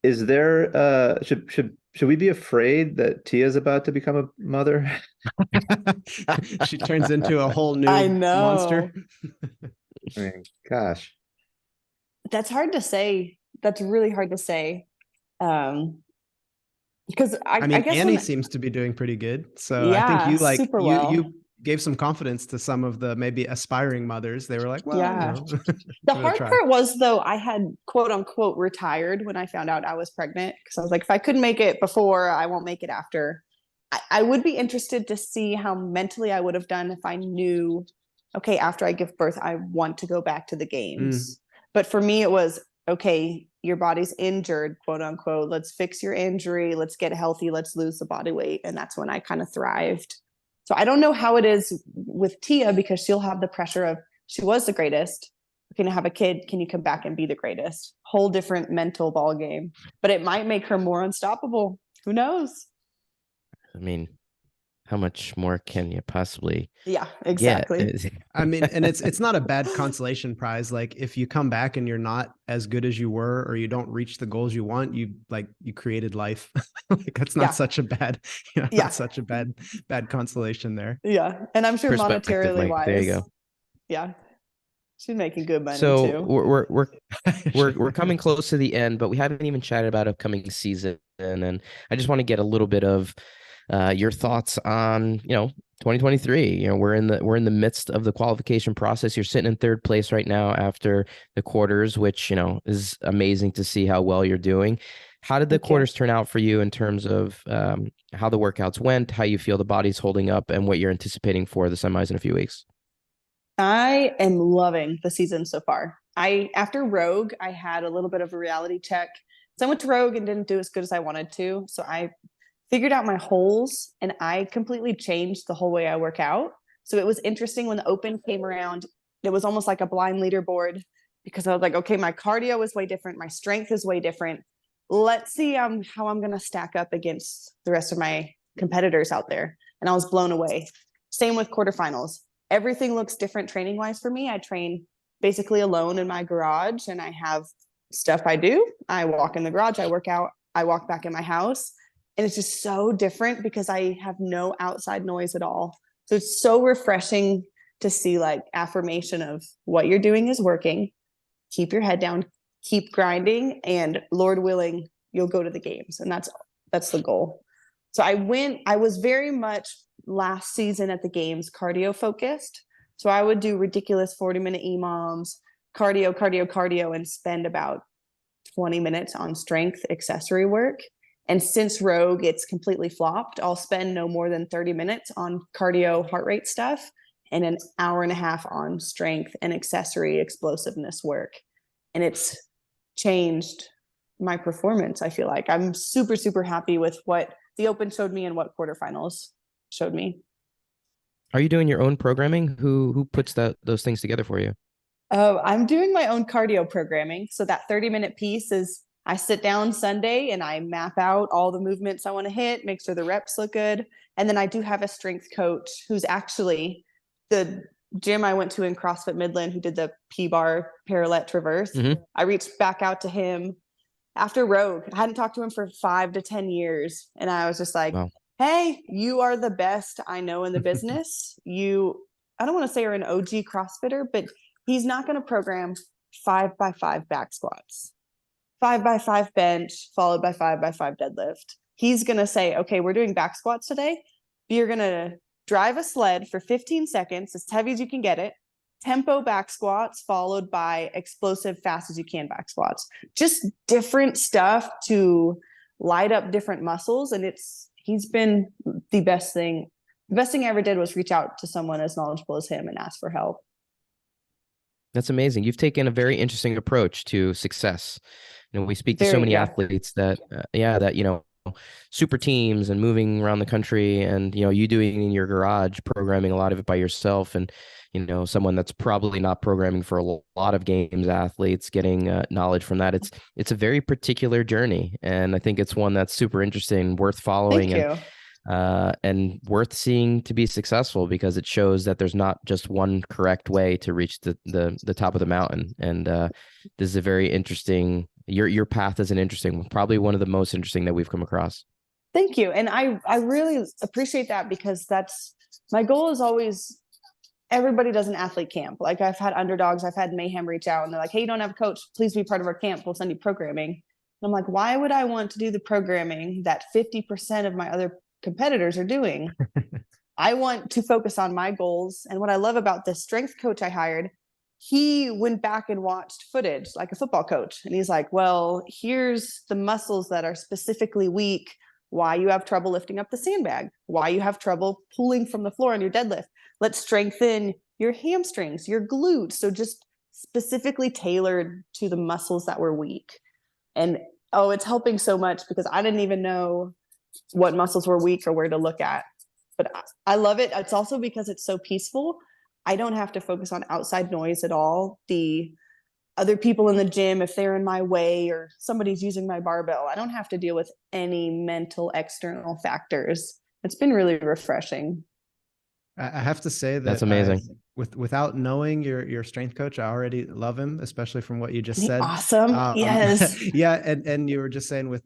Is there should we be afraid that Tia's about to become a mother?
She turns into a whole
I
new
know.
monster.
I mean, gosh.
That's hard to say. That's really hard to say. Because I
mean,
guess
Annie seems to be doing pretty good. So I think
yeah,
you
super well.
you gave some confidence to some of the maybe aspiring mothers. They were like, well,
Yeah. The hard part was, though, I had quote unquote retired when I found out I was pregnant, because I was like, if I couldn't make it before, I won't make it after. I would be interested to see how mentally I would have done if I knew, okay, after I give birth, I want to go back to the games. But for me, it was, okay, your body's injured, quote unquote. Let's fix your injury. Let's get healthy. Let's lose the body weight. And that's when I kind of thrived. So I don't know how it is with Tia, because she'll have the pressure of, she was the greatest. Can you have a kid? Can you come back and be the greatest? Whole different mental ball game. But it might make her more unstoppable. Who knows?
I mean, how much more can you possibly?
Yeah, exactly.
I mean, and it's not a bad consolation prize. Like if you come back and you're not as good as you were, or you don't reach the goals you want, you created life. Like that's not such a bad, not such a bad consolation there.
Yeah. And I'm sure monetarily wise.
There you go.
Yeah. She's making good money
so
too.
We're coming close to the end, but we haven't even chatted about upcoming season. And I just want to get a little bit of your thoughts on 2023. We're in the midst of the qualification process. You're sitting in third place right now after the quarters, which is amazing to see how well you're doing. How did the quarters turn out for you in terms of how the workouts went, how you feel the body's holding up, and what you're anticipating for the semis in a few weeks?
I am loving the season so far. After Rogue, I had a little bit of a reality check. So I went to Rogue and didn't do as good as I wanted to. So I figured out my holes, and I completely changed the whole way I work out. So it was interesting when the Open came around. It was almost like a blind leaderboard, because I was like, okay, my cardio is way different. My strength is way different. Let's see how I'm going to stack up against the rest of my competitors out there. And I was blown away. Same with quarterfinals. Everything looks different training wise for me. I train basically alone in my garage, and I have stuff I do. I walk in the garage, I work out, I walk back in my house. And it's just so different because I have no outside noise at all. So it's so refreshing to see like affirmation of what you're doing is working. Keep your head down, keep grinding, and Lord willing, you'll go to the games. And that's the goal. So I was very much last season at the games cardio focused. So I would do ridiculous 40-minute EMOMs, cardio, and spend about 20 minutes on strength accessory work. And since Rogue, it's completely flopped. I'll spend no more than 30 minutes on cardio heart rate stuff and an hour and a half on strength and accessory explosiveness work. And it's changed my performance. I feel like I'm super, super happy with what the Open showed me and what quarterfinals showed me.
Are you doing your own programming? Who puts those things together for you?
I'm doing my own cardio programming. So that 30-minute piece is, I sit down Sunday and I map out all the movements I want to hit, make sure the reps look good. And then I do have a strength coach who's actually the gym I went to in CrossFit Midland, who did the P-bar parallel traverse. Mm-hmm. I reached back out to him after Rogue. I hadn't talked to him for 5 to 10 years. And I was just like, wow. Hey, you are the best I know in the business. I don't want to say you're an OG CrossFitter, but he's not going to program 5x5 back squats, 5x5 bench, followed by 5x5 deadlift. He's going to say, okay, we're doing back squats today. You're going to drive a sled for 15 seconds, as heavy as you can get it, tempo back squats, followed by explosive, fast as you can back squats. Just different stuff to light up different muscles. And he's been the best thing. The best thing I ever did was reach out to someone as knowledgeable as him and ask for help.
That's amazing. You've taken a very interesting approach to success. We speak to so many
Yeah.
athletes that, super teams and moving around the country, and, you doing in your garage, programming a lot of it by yourself, and, someone that's probably not programming for a lot of games athletes, getting knowledge from that. It's a very particular journey. And I think it's one that's super interesting, worth following.
Thank you.
And worth seeing to be successful, because it shows that there's not just one correct way to reach the top of the mountain. And this is a very interesting, your path is an interesting one, probably one of the most interesting that we've come across.
Thank you. And I really appreciate that, because that's my goal is always, everybody does an athlete camp. Like, I've had underdogs, I've had Mayhem reach out and they're like, hey, you don't have a coach, please be part of our camp, we'll send you programming. And I'm like, why would I want to do the programming that 50% of my other competitors are doing? I want to focus on my goals. And what I love about this strength coach I hired, he went back and watched footage like a football coach. And he's like, well, here's the muscles that are specifically weak, why you have trouble lifting up the sandbag, why you have trouble pulling from the floor on your deadlift. Let's strengthen your hamstrings, your glutes. So just specifically tailored to the muscles that were weak. And it's helping so much, because I didn't even know what muscles were weak or where to look at. But I love it. It's also because it's so peaceful. I don't have to focus on outside noise at all. The other people in the gym, if they're in my way or somebody's using my barbell, I don't have to deal with any mental external factors. It's been really refreshing.
I have to say that
that's amazing.
Without knowing your strength coach, I already love him, especially from what you just said.
Awesome. Yes.
Yeah. And you were just saying with,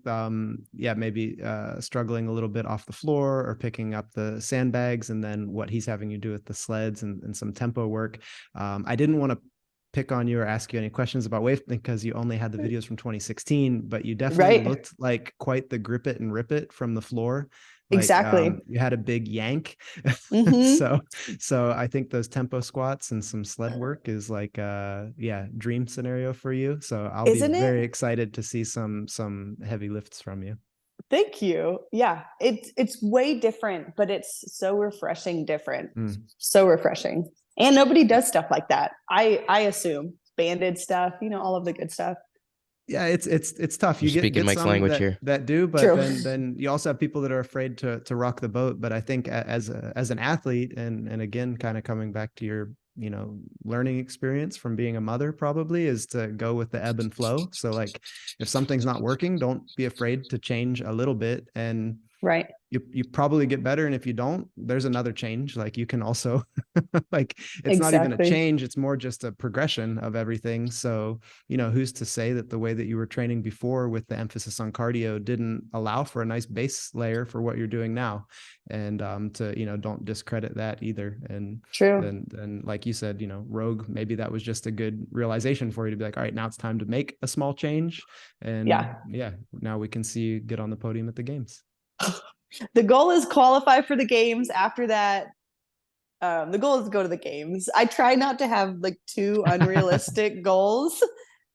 maybe struggling a little bit off the floor or picking up the sandbags, and then what he's having you do with the sleds and some tempo work. I didn't want to pick on you or ask you any questions about weightlifting, because you only had the videos from 2016, but you definitely looked like quite the grip it and rip it from the floor. Like,
exactly.
You had a big yank.
Mm-hmm.
So I think those tempo squats and some sled work is like dream scenario for you. So I'll be very excited to see some heavy lifts from you.
Thank you. Yeah, it's way different, but it's so refreshing different. So refreshing. And nobody does stuff like that. I assume banded stuff, all of the good stuff.
Yeah, it's tough.
You're speaking Mike's language here.
That do, but
True.
then you also have people that are afraid to rock the boat. But I think as an athlete, and again, kind of coming back to your learning experience from being a mother, probably is to go with the ebb and flow. So like, if something's not working, don't be afraid to change a little bit, and
right,
you probably get better. And if you don't, there's another change. Like, you can also like, it's not even a change, it's more just a progression of everything. So who's to say that the way that you were training before with the emphasis on cardio didn't allow for a nice base layer for what you're doing now? And don't discredit that either. And
true.
And like you said, Rogue, maybe that was just a good realization for you to be like, all right, now it's time to make a small change. And now we can see you get on the podium at the games.
The goal is qualify for the games. After that, the goal is to go to the games. I try not to have like too unrealistic goals.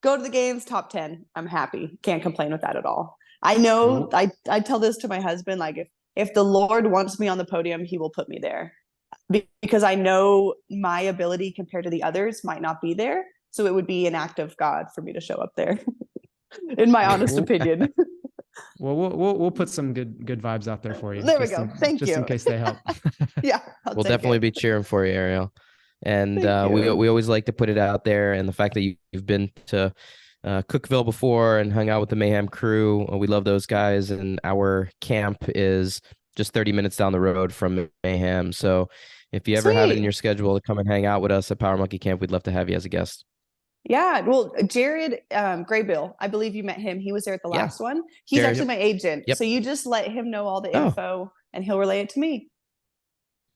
Go to the games, top 10. I'm happy. Can't complain with that at all. I know I tell this to my husband, like, if the Lord wants me on the podium, he will put me there, because I know my ability compared to the others might not be there. So it would be an act of God for me to show up there, in my honest opinion.
Well, we'll put some good vibes out there for you.
There we go. Thank you.
Just in case they help.
Yeah,
we'll definitely be cheering for you, Arielle. And we always like to put it out there. And the fact that you've been to Cookeville before and hung out with the Mayhem crew, we love those guys. And our camp is just 30 minutes down the road from Mayhem. So if you ever have it in your schedule to come and hang out with us at Power Monkey Camp, we'd love to have you as a guest.
Yeah, well, Jared Graybill, I believe you met him. He was there at the last one. He's
Jared,
actually my agent.
Yep.
So you just let him know all the info and he'll relay it to me.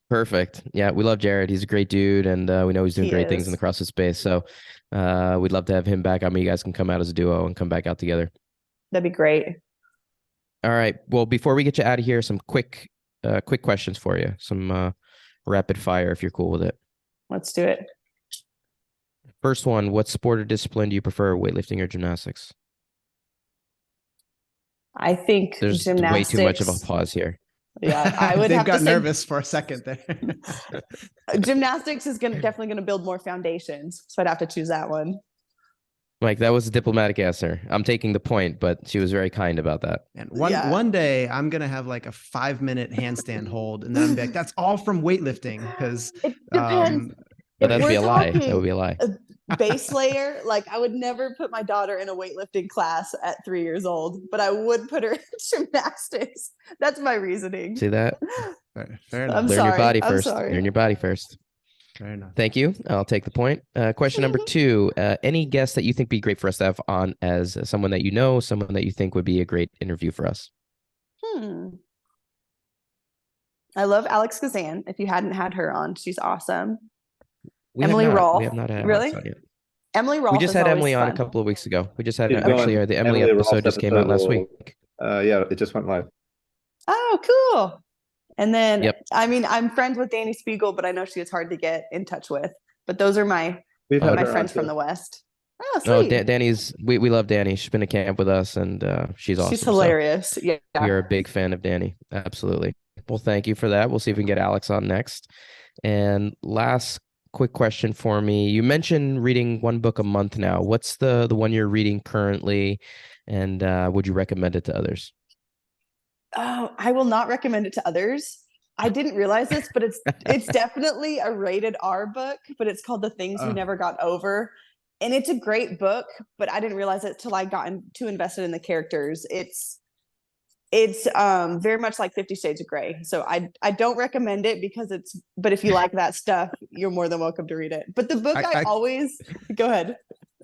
Perfect. Yeah, we love Jared. He's a great dude, and we know he's doing great things in the CrossFit space. So we'd love to have him back. I mean, you guys can come out as a duo and come back out together.
That'd be great.
All right. Well, before we get you out of here, some quick questions for you. Some rapid fire, if you're cool with it.
Let's do it.
First one, what sport or discipline do you prefer, weightlifting or gymnastics?
I think
there's
gymnastics.
way too much of a pause here.
Yeah, I would
Dave
have
got
to say
nervous for a second there.
gymnastics is definitely going to build more foundations. So I'd have to choose that one.
Mike, that was a diplomatic answer. I'm taking the point, but she was very kind about that.
And
Yeah.
one day I'm gonna have like a 5-minute handstand hold, and then I'm like, that's all from weightlifting because
It depends.
But
If
that'd be
we're
a lie. That
talking
would be a lie.
base layer, like I would never put my daughter in a weightlifting class at 3 years old, but I would put her in gymnastics. That's my reasoning.
See that?
fair
I'm
enough.
Learn
sorry.
your body
I'm
first.
sorry.
Learn your body first.
Fair enough.
Thank you. I'll take the point. Question number 2. Any guest that you think be great for us to have on as someone that you know, someone that you think would be a great interview for us?
I love Alex Kazan. If you hadn't had her on, she's awesome.
We
Emily
have not.
Rolfe.
We have not had
Really?
Alex on yet.
Emily Rolfe.
We just
is
had
always
Emily on a
fun.
couple of weeks ago. We just had
She's
actually
going-
the Emily
Emily
episode
Rolfe's
just came out last
will-
week.
Yeah, it just went live.
Oh, cool. And then,
Yep.
I mean, I'm friends with Danny Spiegel, but I know she is hard to get in touch with. But those are my
We've had
my
her on
friends from
too.
the West. Oh,
No,
sweet.
Danny's. We love Danny. She's been to camp with us, and she's awesome.
She's hilarious. Yeah.
We are a big fan of Danny. Absolutely. Well, thank you for that. We'll see if we can get Alex on next. And last quick question for me. You mentioned reading one book a month now. What's the one you're reading currently, and would you recommend it to others?
Oh, I will not recommend it to others. I didn't realize this, but it's definitely a rated R book, but it's called The Things We Never Got Over. And it's a great book, but I didn't realize it till I got too invested in the characters. It's very much like 50 Shades of Grey. So I don't recommend it but if you like that stuff, you're more than welcome to read it. But the book I always go ahead.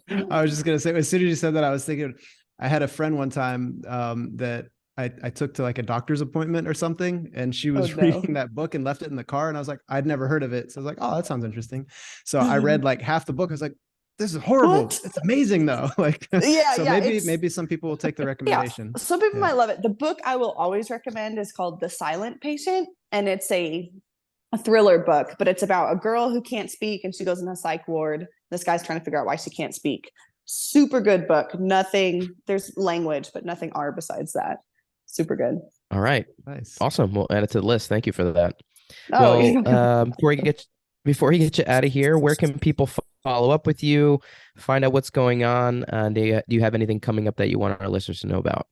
I was just gonna say, as soon as you said that, I was thinking, I had a friend one time that I took to like a doctor's appointment or something, and she was reading that book and left it in the car, and I was like, I'd never heard of it. So I was like, oh, that sounds interesting. So I read like half the book. I was like, this is horrible.
What?
It's amazing though. Like,
yeah,
so
yeah,
maybe some people will take the recommendation.
Yeah, some people might love it. The book I will always recommend is called The Silent Patient, and it's a thriller book, but it's about a girl who can't speak, and she goes in a psych ward. This guy's trying to figure out why she can't speak. Super good book. There's language, but nothing R besides that. Super good.
All right.
Nice.
Awesome. We'll add it to the list. Thank you for that.
Oh,
Well, before you get you out of here, where can people follow up with you, find out what's going on? Do you have anything coming up that you want our listeners to know about?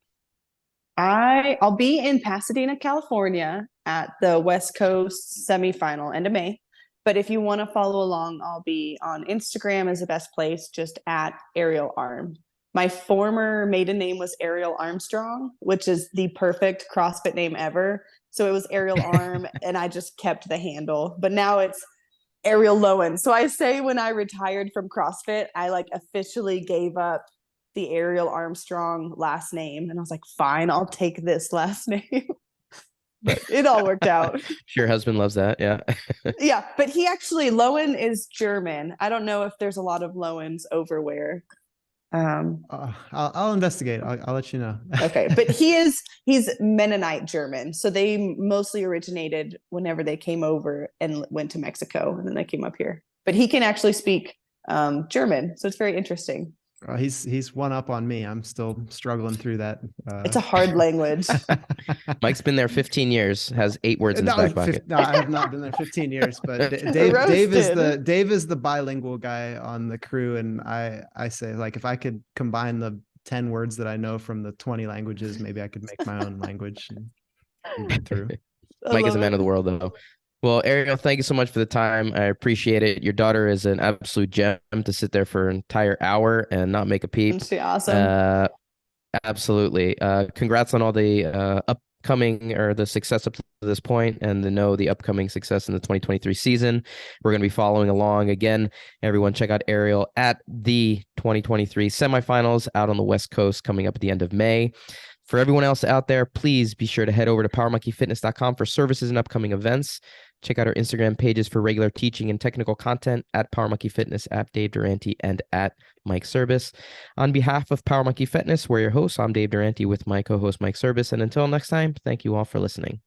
I'll be in Pasadena, California at the West Coast semifinal end of May. But if you want to follow along, I'll be on Instagram is the best place, just at Arielle Arm. My former maiden name was Arielle Armstrong, which is the perfect CrossFit name ever. So it was Arielle Arm, and I just kept the handle. But now it's Arielle Loewen. So I say when I retired from CrossFit, I like officially gave up the Arielle Armstrong last name. And I was like, fine, I'll take this last name. But it all worked out.
Sure, husband loves that. Yeah.
Yeah, but Loewen is German. I don't know if there's a lot of Loewens over where.
I'll investigate. I'll let you know.
Okay, but he's Mennonite German, so they mostly originated whenever they came over and went to Mexico, and then they came up here. But he can actually speak German, so it's very interesting.
He's one up on me. I'm still struggling through that.
It's a hard language.
Mike's been there 15 years, has 8 words in his back pocket.
No, I have not been there 15 years, but Dave is the bilingual guy on the crew, and I say, like, if I could combine the 10 words that I know from the 20 languages, maybe I could make my own language and get through.
Mike is a man of the world, though. Well, Arielle, thank you so much for the time. I appreciate it. Your daughter is an absolute gem to sit there for an entire hour and not make a peep.
She's awesome.
Absolutely. Congrats on all the upcoming or the success up to this point, and the upcoming success in the 2023 season. We're going to be following along. Again, everyone check out Arielle at the 2023 semifinals out on the West Coast coming up at the end of May. For everyone else out there, please be sure to head over to powermonkeyfitness.com for services and upcoming events. Check out our Instagram pages for regular teaching and technical content at Power Monkey Fitness, at Dave Durante, and at Mike Service. On behalf of Power Monkey Fitness, we're your hosts. I'm Dave Durante with my co-host Mike Service. And until next time, thank you all for listening.